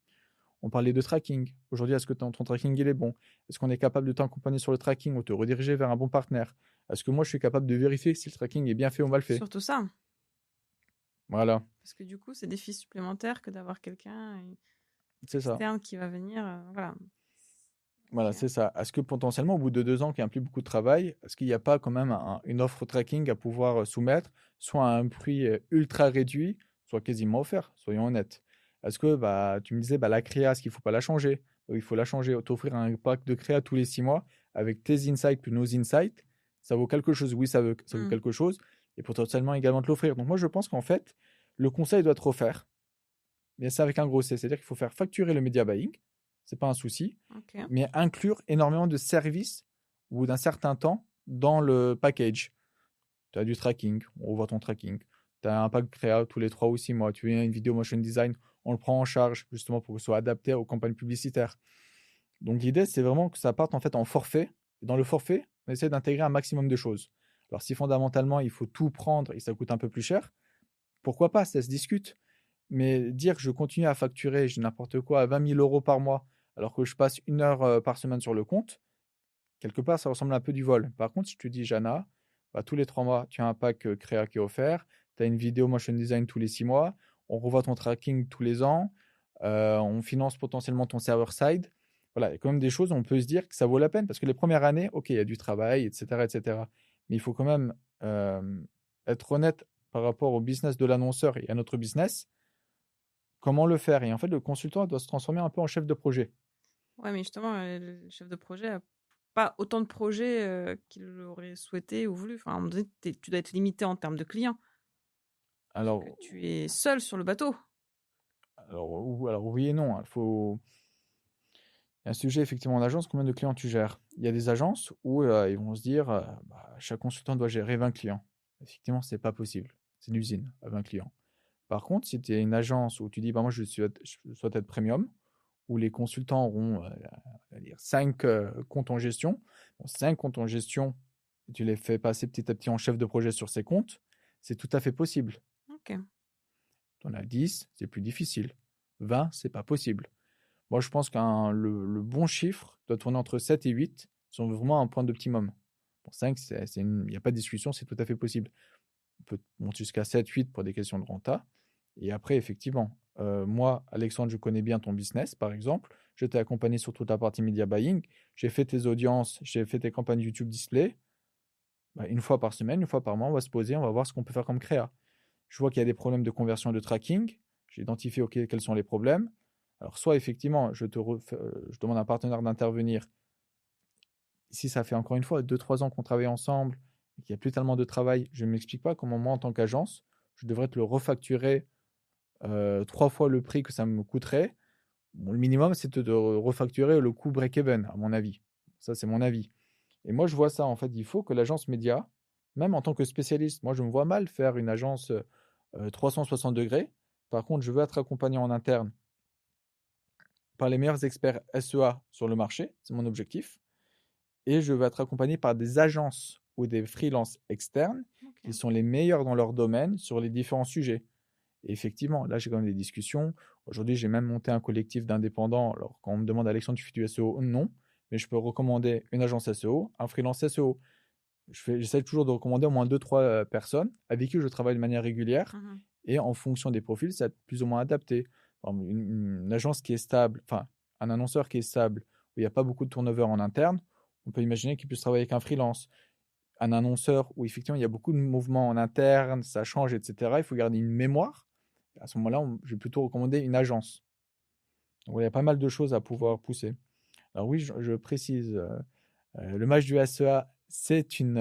On parlait de tracking. Aujourd'hui, est-ce que ton tracking il est bon? Est-ce qu'on est capable de t'accompagner sur le tracking ou te rediriger vers un bon partenaire? Est-ce que moi je suis capable de vérifier si le tracking est bien fait ou mal fait? Surtout ça, Voilà, parce que du coup, c'est des fils supplémentaires que d'avoir quelqu'un c'est ça. externe qui va venir, voilà. Voilà, OK. c'est ça. Est-ce que potentiellement, au bout de 2 ans, qu'il n'y a plus beaucoup de travail, est-ce qu'il n'y a pas quand même une offre tracking à pouvoir soumettre, soit à un prix ultra réduit, soit quasiment offert, soyons honnêtes. Est-ce que bah, tu me disais, bah, la créa, est-ce qu'il ne faut pas la changer? Il faut la changer, t'offrir un pack de créa tous les 6 mois avec tes insights plus nos insights, ça vaut quelque chose. Oui, ça vaut Mmh. quelque chose, et potentiellement également te l'offrir. Donc moi, je pense qu'en fait, le conseil doit être offert, mais c'est avec un gros C, c'est-à-dire qu'il faut faire facturer le media buying, c'est pas un souci, OK. mais inclure énormément de services au bout d'un certain temps dans le package. Tu as du tracking, on voit ton tracking. Tu as un pack créa tous les 3 ou 6 mois. Tu veux une vidéo motion design, on le prend en charge justement pour que ce soit adapté aux campagnes publicitaires. Donc l'idée, c'est vraiment que ça parte en fait en forfait. Et dans le forfait, on essaie d'intégrer un maximum de choses. Alors si fondamentalement, il faut tout prendre et ça coûte un peu plus cher, pourquoi pas, ça se discute. Mais dire que je continue à facturer, je n'importe quoi, à 20 000 euros par mois, alors que je passe 1 heure par semaine sur le compte, quelque part, ça ressemble un peu du vol. Par contre, si tu dis, Jana, bah, tous les 3 mois, tu as un pack créa qui est offert, tu as une vidéo motion design tous les 6 mois, on revoit ton tracking tous les ans, on finance potentiellement ton server side. Voilà, il y a quand même des choses où on peut se dire que ça vaut la peine parce que les premières années, ok, il y a du travail, etc., etc. Mais il faut quand même être honnête par rapport au business de l'annonceur et à notre business. Comment le faire? Et en fait, le consultant doit se transformer un peu en chef de projet. Ouais, mais justement, le chef de projet a pas autant de projets, qu'il aurait souhaité ou voulu. Enfin, à un moment donné, tu dois être limité en termes de clients, puisque Alors, tu es seul sur le bateau. alors oui et non, hein. Il y a un sujet effectivement en agence, combien de clients tu gères? Il y a des agences où ils vont se dire, bah, chaque consultant doit gérer 20 clients. Effectivement, c'est pas possible. C'est une usine à 20 clients. Par contre, si tu es une agence où tu dis, bah, moi je souhaite être premium, où les consultants auront on va dire 5 comptes en gestion, bon, 5 comptes en gestion, et tu les fais passer petit à petit en chef de projet sur ces comptes, c'est tout à fait possible. OK. Tu en as 10, c'est plus difficile. 20, c'est pas possible. Moi, je pense le bon chiffre doit tourner entre 7 et 8 si on veut vraiment un point d'optimum. Pour 5, il n'y a pas de discussion, c'est tout à fait possible. On peut monter jusqu'à 7, 8 pour des questions de renta. Et après, effectivement, moi, Alexandre, je connais bien ton business, par exemple. Je t'ai accompagné sur toute la partie media buying. J'ai fait tes audiences, j'ai fait tes campagnes YouTube display. Bah, une fois par semaine, une fois par mois, on va se poser, on va voir ce qu'on peut faire comme créa. Je vois qu'il y a des problèmes de conversion et de tracking. J'ai identifié quels sont les problèmes. Alors, soit effectivement, je demande à un partenaire d'intervenir. Si ça fait encore une fois 2, 3 ans qu'on travaille ensemble et qu'il n'y a plus tellement de travail, je ne m'explique pas comment moi, en tant qu'agence, je devrais te le refacturer 3 fois le prix que ça me coûterait. Bon, le minimum, c'est de refacturer le coût break-even, à mon avis. Ça, c'est mon avis. Et moi, je vois ça, en fait, il faut que l'agence média, même en tant que spécialiste, moi, je me vois mal faire une agence 360 degrés. Par contre, je veux être accompagné en interne par les meilleurs experts SEA sur le marché, c'est mon objectif. Et je veux être accompagné par des agences ou des freelances externes qui OK. sont les meilleurs dans leur domaine sur les différents sujets. Et effectivement, là, j'ai quand même des discussions. Aujourd'hui, j'ai même monté un collectif d'indépendants. Alors, quand on me demande, Alexandre, tu fais du SEO? Non. Mais je peux recommander une agence SEO, un freelance SEO. J'essaie toujours de recommander au moins 2, 3 personnes avec qui je travaille de manière régulière. Mmh. Et en fonction des profils, ça va être plus ou moins adapté. Par exemple, une agence qui est stable, enfin, un annonceur qui est stable, où il n'y a pas beaucoup de turnover en interne, on peut imaginer qu'il puisse travailler avec un freelance. Un annonceur où effectivement il y a beaucoup de mouvements en interne, ça change, etc. Il faut garder une mémoire. À ce moment-là, je vais plutôt recommander une agence. Donc, il y a pas mal de choses à pouvoir pousser. Alors oui, je précise, le match du SEA, c'est une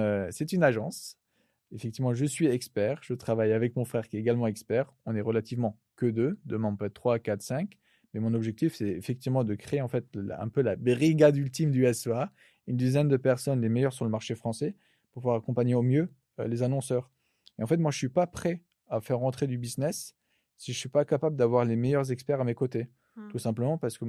agence. Effectivement, je suis expert. Je travaille avec mon frère qui est également expert. On est relativement que deux. Demain, on peut être 3, 4, 5. Mais mon objectif, c'est effectivement de créer en fait un peu la brigade ultime du SEA, une dizaine de personnes les meilleures sur le marché français pour pouvoir accompagner au mieux les annonceurs. Et en fait, moi, je ne suis pas prêt à faire rentrer du business si je ne suis pas capable d'avoir les meilleurs experts à mes côtés. Tout Mmh. simplement parce que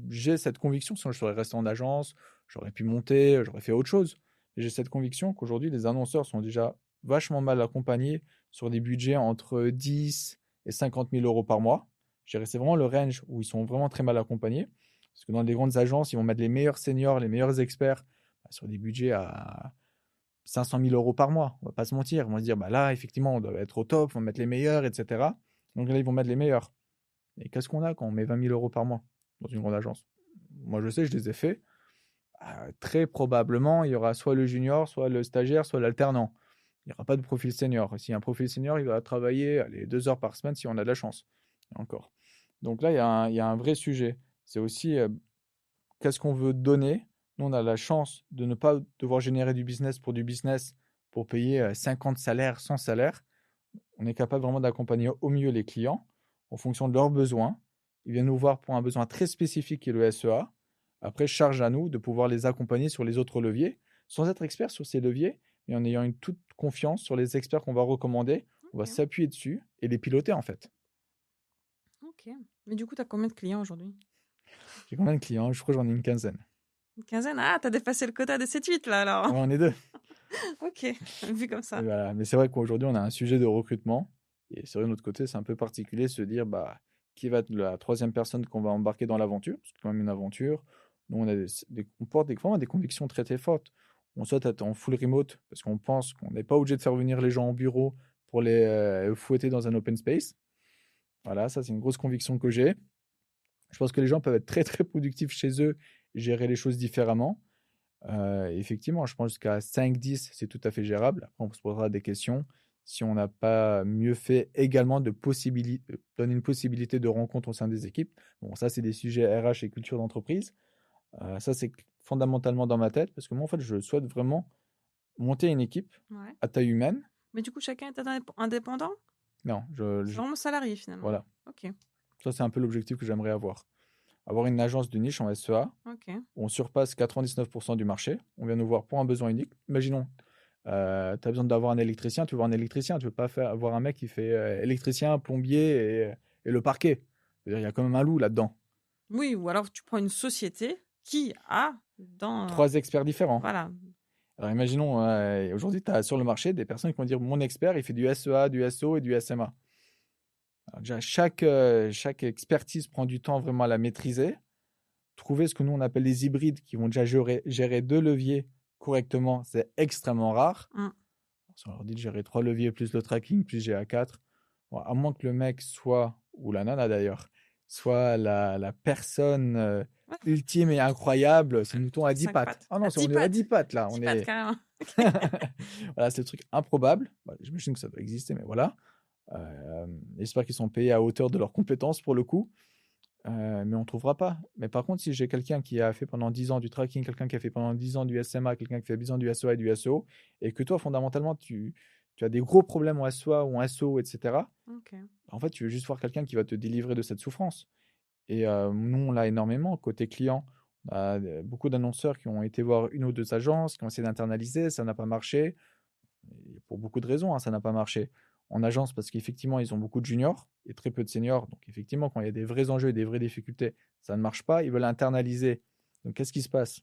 j'ai cette conviction, sinon je serais resté en agence, j'aurais pu monter, j'aurais fait autre chose. Et j'ai cette conviction qu'aujourd'hui, les annonceurs sont déjà vachement mal accompagnés sur des budgets entre 10 et 50 000 euros par mois. Je dirais c'est vraiment le range où ils sont vraiment très mal accompagnés. Parce que dans les grandes agences, ils vont mettre les meilleurs seniors, les meilleurs experts sur des budgets à 500 000 euros par mois. On va pas se mentir. Ils vont se dire, bah là, effectivement, on doit être au top, on va mettre les meilleurs, etc. Donc là, ils vont mettre les meilleurs. Et qu'est-ce qu'on a quand on met 20 000 euros par mois dans une grande agence? Moi, je sais, je les ai faits. Très probablement, il y aura soit le junior, soit le stagiaire, soit l'alternant. Il n'y aura pas de profil senior. S'il y a un profil senior, il va travailler allez, 2 heures par semaine si on a de la chance. Et encore. Donc là, il y a un vrai sujet. C'est aussi qu'est-ce qu'on veut donner. Nous, on a la chance de ne pas devoir générer du business pour payer 50 salaires, 100 salaires. On est capable vraiment d'accompagner au mieux les clients en fonction de leurs besoins. Ils viennent nous voir pour un besoin très spécifique qui est le SEA. Après, charge à nous de pouvoir les accompagner sur les autres leviers, sans être expert sur ces leviers, mais en ayant une toute confiance sur les experts qu'on va recommander. On va OK, s'appuyer dessus et les piloter en fait. OK. Mais du coup, tu as combien de clients aujourd'hui? J'ai combien de clients? Je crois que j'en ai une quinzaine. Une quinzaine? Ah, tu as dépassé le quota des 7-8 là alors? Ouais, on est deux. OK, vu comme Et ça. voilà. Mais c'est vrai qu'aujourd'hui, on a un sujet de recrutement. Et c'est vrai, de notre côté, c'est un peu particulier de se dire bah, qui va être la troisième personne qu'on va embarquer dans l'aventure. Parce que c'est quand même une aventure. Nous, on, a on porte vraiment des convictions très très fortes. On souhaite être en full remote parce qu'on pense qu'on n'est pas obligé de faire venir les gens au bureau pour les fouetter dans un open space. Voilà, ça, c'est une grosse conviction que j'ai. Je pense que les gens peuvent être très très productifs chez eux, gérer les choses différemment. Effectivement, je pense jusqu'à 5-10, c'est tout à fait gérable. Après, on se posera des questions. Si on n'a pas mieux fait également de donner une possibilité de rencontre au sein des équipes. Bon, ça, c'est des sujets RH et culture d'entreprise. Ça, c'est fondamentalement dans ma tête parce que moi, en fait, je souhaite vraiment monter une équipe Ouais. à taille humaine. Mais du coup, chacun est indépendant? Non, C'est vraiment salarié finalement? voilà. OK, Ça, c'est un peu l'objectif que j'aimerais avoir. Avoir une agence de niche en SEA OK. où on surpasse 99% du marché. On vient nous voir pour un besoin unique. Imaginons, tu as besoin d'avoir un électricien, tu veux voir un électricien, tu veux pas avoir un mec qui fait électricien, plombier et le parquet. Il y a quand même un loup là-dedans. Oui, ou alors tu prends une société qui a dans 3 experts différents. voilà. Alors imaginons, aujourd'hui, tu as sur le marché des personnes qui vont dire mon expert, il fait du SEA, du SO et du SMA. Alors déjà, chaque expertise prend du temps vraiment à la maîtriser. Trouver ce que nous on appelle les hybrides qui vont déjà gérer 2 leviers correctement, c'est extrêmement rare. Mmh. Si on leur dit de gérer 3 leviers plus le tracking plus GA4, bon, à moins que le mec soit, ou la nana d'ailleurs, soit la personne Ouais, ultime et incroyable, c'est le mouton à 10 5 pattes. pattes. Ah non, À on 10 est à pattes! 10 pattes là. 10 On pattes est... carrément. voilà, c'est le truc improbable. Bah, j'imagine que ça doit exister, mais voilà. J'espère qu'ils sont payés à hauteur de leurs compétences pour le coup. Mais on ne trouvera pas. Mais par contre, si j'ai quelqu'un qui a fait pendant 10 ans du tracking, quelqu'un qui a fait pendant 10 ans du SMA, quelqu'un qui fait 10 ans du SOA et du SEO, et que toi, fondamentalement, tu as des gros problèmes en SOA ou en SEO, etc., OK. en fait, tu veux juste voir quelqu'un qui va te délivrer de cette souffrance. Et nous, on l'a énormément. Côté client, on a beaucoup d'annonceurs qui ont été voir une ou deux agences, qui ont essayé d'internaliser, ça n'a pas marché. Et pour beaucoup de raisons, hein, ça n'a pas marché. En agence, parce qu'effectivement, ils ont beaucoup de juniors et très peu de seniors. Donc, effectivement, quand il y a des vrais enjeux et des vraies difficultés, ça ne marche pas. Ils veulent internaliser. Donc, qu'est-ce qui se passe?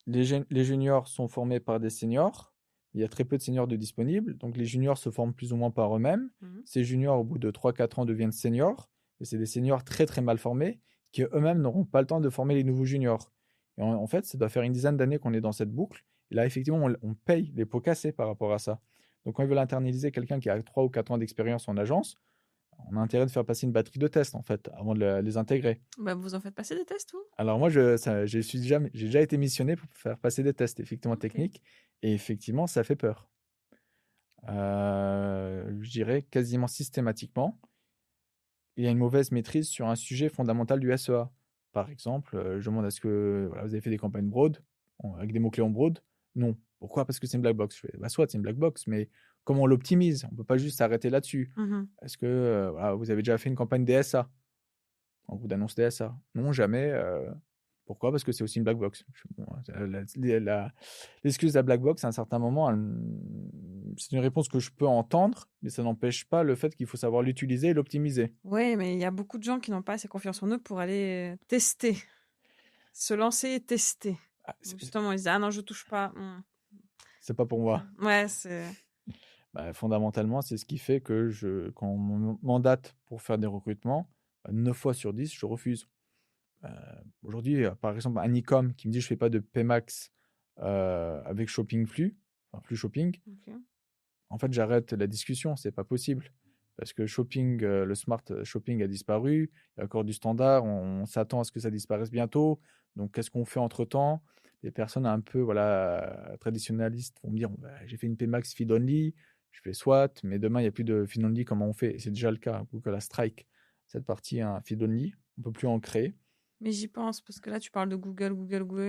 Les juniors sont formés par des seniors. Il y a très peu de seniors de disponibles. Donc, les juniors se forment plus ou moins par eux-mêmes. Mmh. Ces juniors, au bout de 3-4 ans, deviennent seniors. Et c'est des seniors très, très mal formés qui eux-mêmes n'auront pas le temps de former les nouveaux juniors. Et en fait, ça doit faire une dizaine d'années qu'on est dans cette boucle. Et là, effectivement, on paye les pots cassés par rapport à ça. Donc, quand ils veulent internaliser quelqu'un qui a 3 ou 4 ans d'expérience en agence, on a intérêt de faire passer une batterie de tests, en fait, avant de les intégrer. Bah, vous en faites passer des tests, vous? Alors moi, j'ai déjà été missionné pour faire passer des tests, effectivement, OK. techniques. Et effectivement, ça fait peur. Je dirais quasiment systématiquement, il y a une mauvaise maîtrise sur un sujet fondamental du SEA. Par exemple, je demande est-ce que voilà, vous avez fait des campagnes broad avec des mots-clés en broad? Non. Pourquoi? Parce que c'est une black box. Je fais, bah, soit c'est une black box, mais comment on l'optimise? On ne peut pas juste s'arrêter là-dessus. Mmh. Est-ce que voilà, vous avez déjà fait une campagne DSA? En gros d'annonce DSA? Non, jamais. Pourquoi? Parce que c'est aussi une black box. Bon, l'excuse de la black box, à un certain moment, c'est une réponse que je peux entendre, mais ça n'empêche pas le fait qu'il faut savoir l'utiliser et l'optimiser. Ouais, mais il y a beaucoup de gens qui n'ont pas assez confiance en eux pour aller, tester, se lancer et tester. Ah, Justement, ils se disent: «Ah non, je touche pas». c'est pas pour moi. Ouais, c'est Bah, fondamentalement, c'est ce qui fait que quand on me mandate pour faire des recrutements, 9 fois sur 10, je refuse. Heu, Aujourd'hui, par exemple, un e-com qui me dit: «Je fais pas de PMax, avec shopping flux, enfin flux shopping», OK. en fait, j'arrête la discussion, c'est pas possible. Parce que shopping, le smart shopping a disparu, il y a encore du standard, on s'attend à ce que ça disparaisse bientôt. Donc qu'est-ce qu'on fait entre-temps? Les personnes un peu, voilà, traditionnalistes vont me dire: «Bah, j'ai fait une PMax feed only». Je fais: «Soit, mais demain il y a plus de feed only, comment on fait?» Et c'est déjà le cas. Google a strike cette partie, hein, feed only, on peut plus en créer. Mais j'y pense parce que là, tu parles de Google,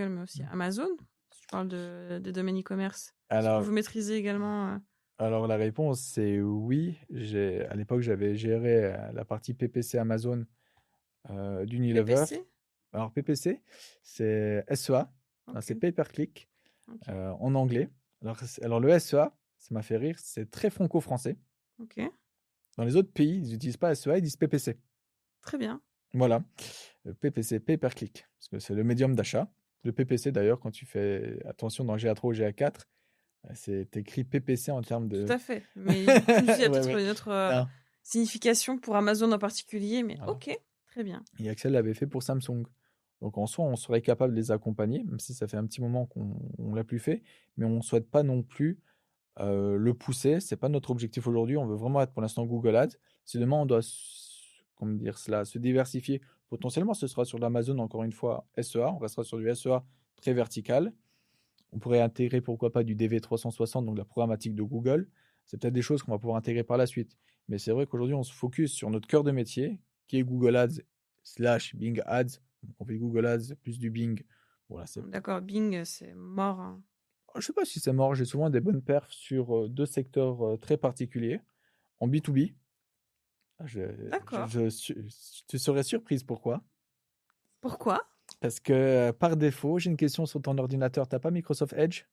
mais aussi Amazon. Si tu parles des domaines e-commerce. Est-ce que Alors vous maîtrisez également, alors la réponse, c'est oui. À l'époque, j'avais géré, la partie PPC Amazon, d'Unilever. PPC? Alors PPC, c'est SEA, enfin, c'est OK, pay per click, OK, en anglais. Alors le SEA, ça m'a fait rire, c'est très franco-français. OK. Dans les autres pays, ils n'utilisent pas SEA, ils disent PPC. Très bien. Voilà, PPC, pay per click, parce que c'est le médium d'achat. Le PPC d'ailleurs, quand tu fais attention dans GA3 ou GA4, c'est écrit PPC en termes Tout de à fait. Mais tu me dis, il y a ouais, peut-être ouais. une autre, Non, signification pour Amazon en particulier, mais voilà. OK, très bien. Et Axel l'avait fait pour Samsung. Donc en soi, on serait capable de les accompagner, même si ça fait un petit moment qu'on ne l'a plus fait, mais on ne souhaite pas non plus le pousser. C'est pas notre objectif aujourd'hui. On veut vraiment être pour l'instant Google Ads. Si demain on doit comment dire cela, se diversifier, potentiellement ce sera sur l'Amazon encore une fois SEA. On restera sur du SEA très vertical. On pourrait intégrer pourquoi pas du DV360, donc la programmatique de Google. C'est peut-être des choses qu'on va pouvoir intégrer par la suite. Mais c'est vrai qu'aujourd'hui on se focus sur notre cœur de métier, qui est Google Ads slash Bing Ads. Donc on fait Google Ads plus du Bing. Voilà, c'est D'accord, Bing, c'est mort, hein. je sais pas si c'est mort, j'ai souvent des bonnes perfs sur deux secteurs très particuliers. En B2B, D'accord. tu serais surprise pourquoi? Pourquoi? Parce que par défaut, j'ai une question sur ton ordinateur. T'as pas Microsoft Edge?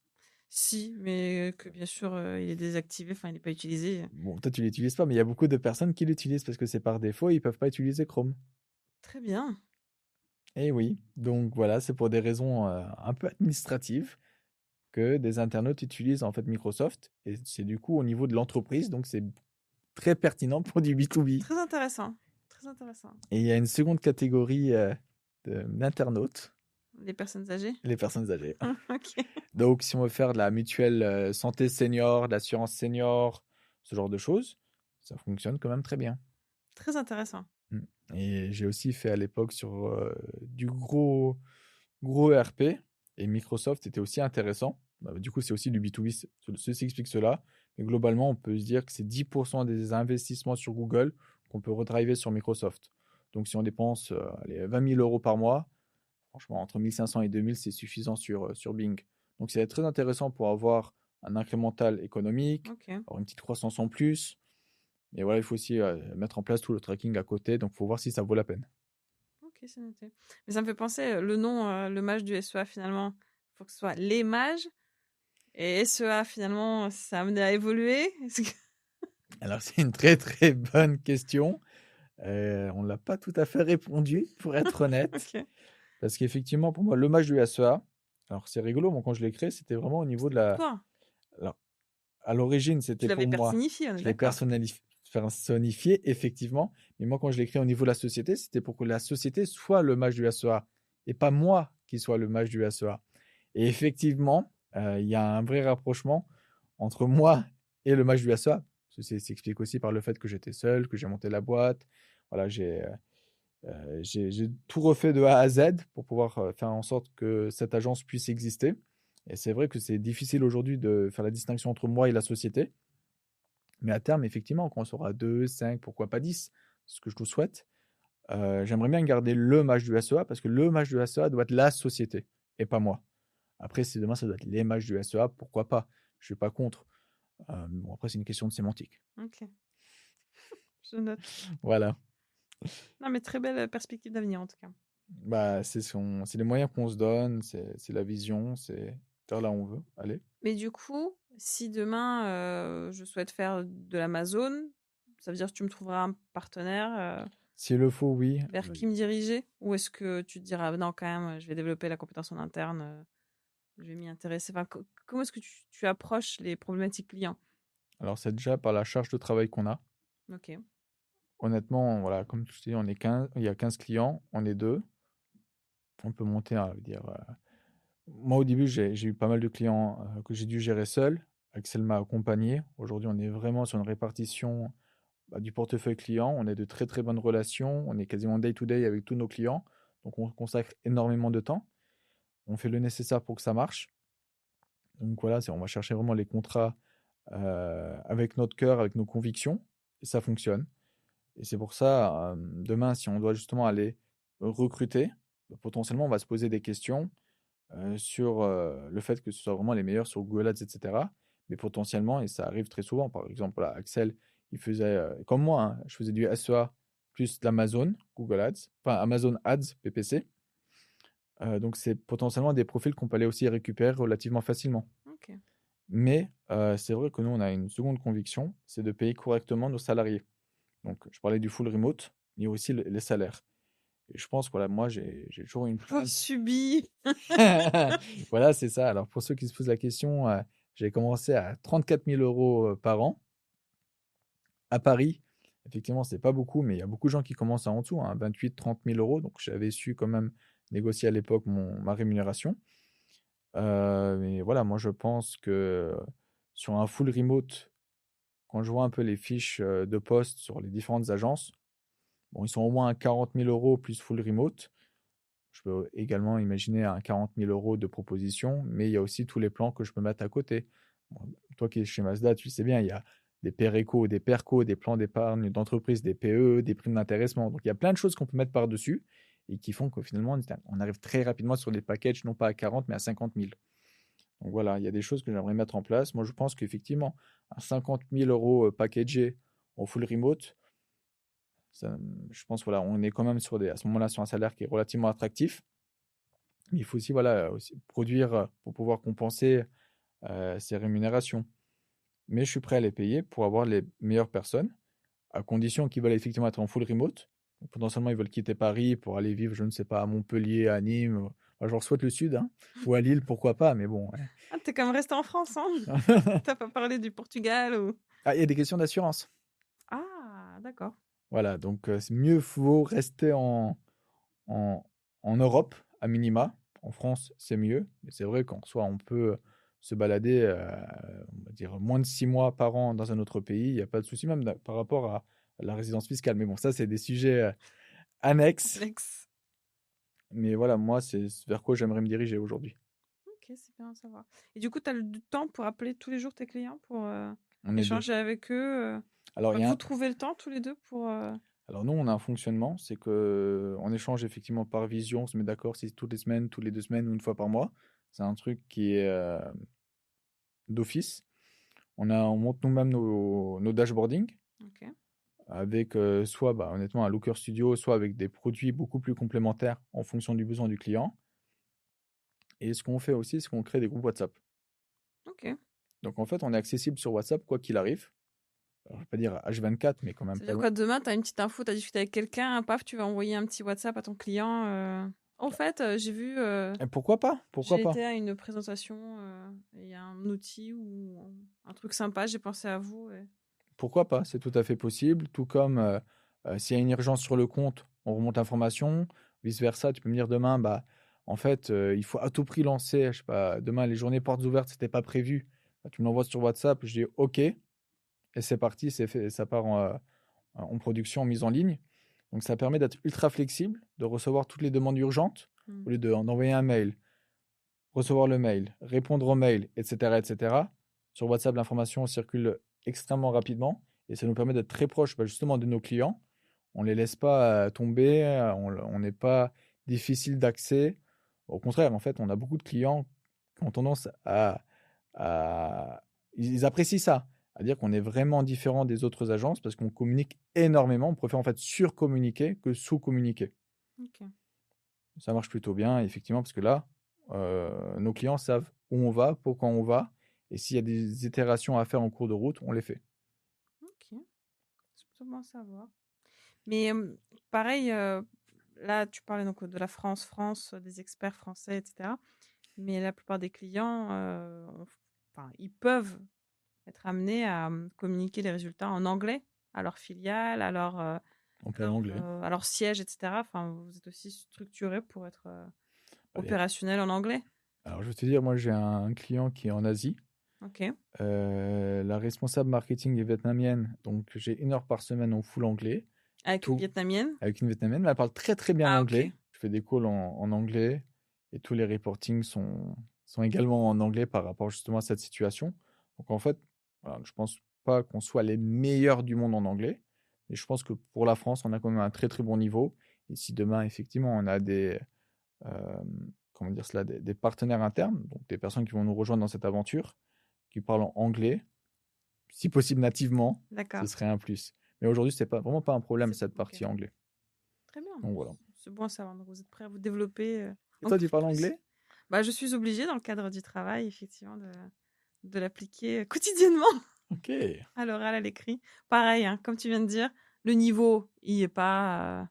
Si, mais que bien sûr, il est désactivé, enfin, il n'est pas utilisé. Bon, toi tu l'utilises pas, mais il y a beaucoup de personnes qui l'utilisent parce que c'est par défaut, ils peuvent pas utiliser Chrome. Très bien. Et oui, donc voilà, c'est pour des raisons un peu administratives que des internautes utilisent en fait Microsoft. Et c'est du coup au niveau de l'entreprise, donc c'est très pertinent pour du B2B. Très intéressant, très intéressant. Et il y a une seconde catégorie d'internautes, Les personnes âgées? les personnes âgées. OK. Donc, si on veut faire de la mutuelle santé senior, de l'assurance senior, ce genre de choses, ça fonctionne quand même très bien. Très intéressant. Mm. Et j'ai aussi fait à l'époque sur du gros ERP, et Microsoft était aussi intéressant. Bah, du coup, c'est aussi du B2B, ceci explique cela. Mais globalement, on peut se dire que c'est 10% des investissements sur Google qu'on peut redriver sur Microsoft. Donc, si on dépense allez, 20 000 euros par mois, franchement, entre 1500 et 2000, c'est suffisant sur Bing. Donc, c'est très intéressant pour avoir un incrémental économique, OK. avoir une petite croissance en plus. Mais voilà, il faut aussi mettre en place tout le tracking à côté. Donc, il faut voir si ça vaut la peine. OK, c'est noté. Mais ça me fait penser, le nom, le mage du SEA finalement, il faut que ce soit les mages et SEA finalement, ça a amené à évoluer? Est-ce que Alors, c'est une très très bonne question. On ne l'a pas tout à fait répondu, pour être honnête. OK. Parce qu'effectivement, pour moi, l'hommage du SEA, alors c'est rigolo, moi quand je l'ai créé, c'était vraiment au niveau de Pour la. toi? Alors, à l'origine, Tu c'était l'avais pour moi. personnifié, on est Je l'ai d'accord? personnifié, effectivement. Mais moi, quand je l'ai créé au niveau de la société, c'était pour que la société soit le mage du SEA et pas moi qui soit le mage du SEA. Et effectivement, il y a un vrai rapprochement entre moi et le mage du SEA. Ça s'explique aussi par le fait que j'étais seul, que j'ai monté la boîte. Voilà, j'ai tout refait de A à Z pour pouvoir faire en sorte que cette agence puisse exister. Et c'est vrai que c'est difficile aujourd'hui de faire la distinction entre moi et la société. Mais à terme, effectivement, quand on sera 2, 5, pourquoi pas 10, ce que je nous souhaite, j'aimerais bien garder le match du SEA parce que le match du SEA doit être la société et pas moi. Après, si demain ça doit être les matchs du SEA, pourquoi pas? Je suis pas contre. Bon, après, c'est une question de sémantique. Ok, je note. Voilà. Non, mais très belle perspective d'avenir en tout cas. Bah, c'est les moyens qu'on se donne, c'est la vision, c'est vers là où on veut aller. Mais du coup, si demain je souhaite faire de l'Amazon, ça veut dire que tu me trouveras un partenaire S'il le faut, oui. vers qui me diriger? Ou est-ce que tu te diras, non, quand même, je vais développer la compétence en interne, je vais m'y intéresser. Enfin, comment est-ce que tu approches les problématiques clients? Alors, c'est déjà par la charge de travail qu'on a. Ok. Honnêtement, voilà, comme je te dis, on est 15, il y a 15 clients, on est deux. On peut monter, à dire. Moi, au début, j'ai eu pas mal de clients que j'ai dû gérer seul. Axel m'a accompagné. Aujourd'hui, on est vraiment sur une répartition du portefeuille client. On a de très très bonnes relations. On est quasiment day-to-day avec tous nos clients. Donc, on consacre énormément de temps. On fait le nécessaire pour que ça marche. Donc, voilà, on va chercher vraiment les contrats avec notre cœur, avec nos convictions. Et ça fonctionne. Et c'est pour ça, demain, si on doit justement aller recruter, potentiellement, on va se poser des questions sur le fait que ce soit vraiment les meilleurs sur Google Ads, etc. Mais potentiellement, et ça arrive très souvent, par exemple, voilà, Axel, il faisait, comme moi, hein, je faisais du SEA plus d'Amazon, Google Ads, enfin Amazon Ads, PPC. Donc, c'est potentiellement des profils qu'on peut aller aussi récupérer relativement facilement. Ok. Mais c'est vrai que nous, on a une seconde conviction, c'est de payer correctement nos salariés. Donc, je parlais du full remote, mais aussi les salaires. Et je pense, voilà, moi, j'ai toujours une Oh, subi. Voilà, c'est ça. Alors, pour ceux qui se posent la question, j'ai commencé à 34 000 euros par an à Paris. Effectivement, c'est pas beaucoup, mais il y a beaucoup de gens qui commencent en dessous, hein, 28 30 000 euros. Donc, j'avais su quand même négocier à l'époque ma rémunération. Mais voilà, moi, je pense que sur un full remote, quand je vois un peu les fiches de poste sur les différentes agences, bon, ils sont au moins à 40 000 euros plus full remote. Je peux également imaginer un 40 000 euros de proposition, mais il y a aussi tous les plans que je peux mettre à côté. Bon, toi qui es chez Mazda, tu sais bien, il y a des PERECO, des PERCO, des plans d'épargne d'entreprise, des PE, des primes d'intéressement. Donc il y a plein de choses qu'on peut mettre par-dessus et qui font que finalement, on arrive très rapidement sur des packages, non pas à 40, mais à 50 000. Donc voilà, il y a des choses que j'aimerais mettre en place. Moi, je pense qu'effectivement, un 50 000 euros packagé en full remote, ça, je pense voilà, on est quand même à ce moment-là sur un salaire qui est relativement attractif. Mais il faut aussi, voilà, aussi produire pour pouvoir compenser ces rémunérations. Mais je suis prêt à les payer pour avoir les meilleures personnes, à condition qu'ils veulent effectivement être en full remote. Donc, potentiellement, ils veulent quitter Paris pour aller vivre, je ne sais pas, à Montpellier, à Nîmes. Moi, je leur souhaite le sud, hein, ou à Lille, pourquoi pas, mais bon. Ouais. Ah, t'es quand même resté en France, hein? T'as pas parlé du Portugal ou... Ah, il y a des questions d'assurance. Ah, d'accord. Voilà, donc c'est mieux vaut rester en, en Europe, à minima. En France, c'est mieux. Mais c'est vrai qu'en soi, on peut se balader, on va dire, moins de 6 mois par an dans un autre pays. Il n'y a pas de souci, même par rapport à la résidence fiscale. Mais bon, ça, c'est des sujets annexes. Alex. Mais voilà, moi, c'est vers quoi j'aimerais me diriger aujourd'hui. Ok, c'est bien à savoir. Et du coup, tu as du temps pour appeler tous les jours tes clients, pour On est deux. échanger avec eux Alors, il y a Vous un- trouvez le temps tous les deux pour... Alors nous, on a un fonctionnement, c'est que on échange effectivement par visio, on se met d'accord si c'est toutes les semaines, toutes les 2 semaines ou une fois par mois. C'est un truc qui est d'office. On monte nous-mêmes nos dashboarding Ok. avec soit honnêtement un Looker Studio, soit avec des produits beaucoup plus complémentaires en fonction du besoin du client. Et ce qu'on fait aussi, c'est qu'on crée des groupes WhatsApp. Ok. Donc en fait, on est accessible sur WhatsApp quoi qu'il arrive. Alors, je ne vais pas dire H24, mais quand même Ça veut pas dire loin. quoi, demain, tu as une petite info, tu as discuté avec quelqu'un, paf, tu vas envoyer un petit WhatsApp à ton client. En fait, j'ai vu, Et pourquoi pas? Pourquoi j'ai pas? été à une présentation, et il y a un outil ou un truc sympa, j'ai pensé à vous. Pourquoi pas? C'est tout à fait possible. Tout comme s'il y a une urgence sur le compte, on remonte l'information. Vice-versa, tu peux me dire demain, en fait, il faut à tout prix lancer, je sais pas, demain les journées portes ouvertes, c'était pas prévu. Bah, tu me l'envoies sur WhatsApp, je dis OK. et c'est parti, c'est fait, ça part en production, en mise en ligne. Donc ça permet d'être ultra flexible, de recevoir toutes les demandes urgentes, Mmh. au lieu d'envoyer un mail, recevoir le mail, répondre au mail, etc., etc. Sur WhatsApp, l'information circule extrêmement rapidement et ça nous permet d'être très proche justement de nos clients. On ne les laisse pas tomber, on n'est pas difficile d'accès. Au contraire, en fait, on a beaucoup de clients qui ont tendance ils apprécient ça, à dire qu'on est vraiment différent des autres agences parce qu'on communique énormément. On préfère en fait surcommuniquer que sous-communiquer. OK. Ça marche plutôt bien, effectivement, parce que là, nos clients savent où on va, pourquoi on va, et s'il y a des itérations à faire en cours de route, on les fait. OK. C'est plutôt bon à savoir. Mais pareil, là, tu parlais donc de la France, des experts français, etc. Mais la plupart des clients, enfin, ils peuvent être amenés à communiquer les résultats en anglais à leur filiale, On parle anglais. à leur siège, etc. Enfin, vous êtes aussi structuré pour être Allez. opérationnel en anglais. Alors, je vais te dire, moi, j'ai un client qui est en Asie. Ok. La responsable marketing est vietnamienne, donc j'ai 1 heure par semaine en full anglais. Avec une Tout vietnamienne. avec une vietnamienne, mais elle parle très très bien Ah, l'anglais. ok. Je fais des calls en anglais et tous les reportings sont également en anglais par rapport justement à cette situation. Donc en fait, voilà, je pense pas qu'on soit les meilleurs du monde en anglais, mais je pense que pour la France, on a quand même un très très bon niveau. Et si demain, effectivement, on a euh, comment dire cela, des partenaires internes, donc des personnes qui vont nous rejoindre dans cette aventure, qui parlent en anglais, si possible nativement, ce D'accord. serait un plus. Mais aujourd'hui, c'est pas vraiment pas un problème cette Ok. partie anglais. Très bien. Donc voilà. C'est bon à savoir. Donc, vous êtes prêt à vous développer Et toi, tu encore parles plus. anglais? Bah, je suis obligée, dans le cadre du travail, effectivement, de l'appliquer quotidiennement Ok. à l'oral, à l'écrit. Pareil, hein, comme tu viens de dire, le niveau, il est pas.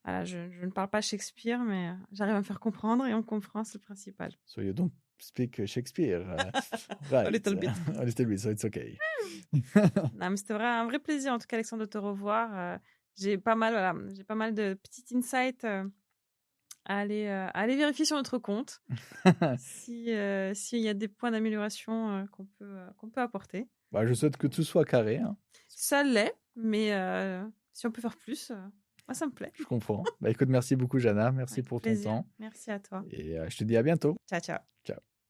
Voilà, je ne parle pas Shakespeare, mais j'arrive à me faire comprendre et on comprend, c'est le principal. So you don't speak Shakespeare. A Right. little bit. A little bit, so it's okay. Non, mais c'était un vrai plaisir, en tout cas, Alexandre, de te revoir. J'ai pas mal, voilà, j'ai pas mal de petits insights à aller vérifier sur notre compte si, s'il y a des points d'amélioration qu'on peut apporter. Bah, je souhaite que tout soit carré, hein. Ça l'est, mais si on peut faire plus, moi, ça me plaît. Je comprends. Bah, écoute, merci beaucoup, Jana. Merci Avec pour ton plaisir. temps. Merci à toi. Et je te dis à bientôt. Ciao, ciao. Ciao.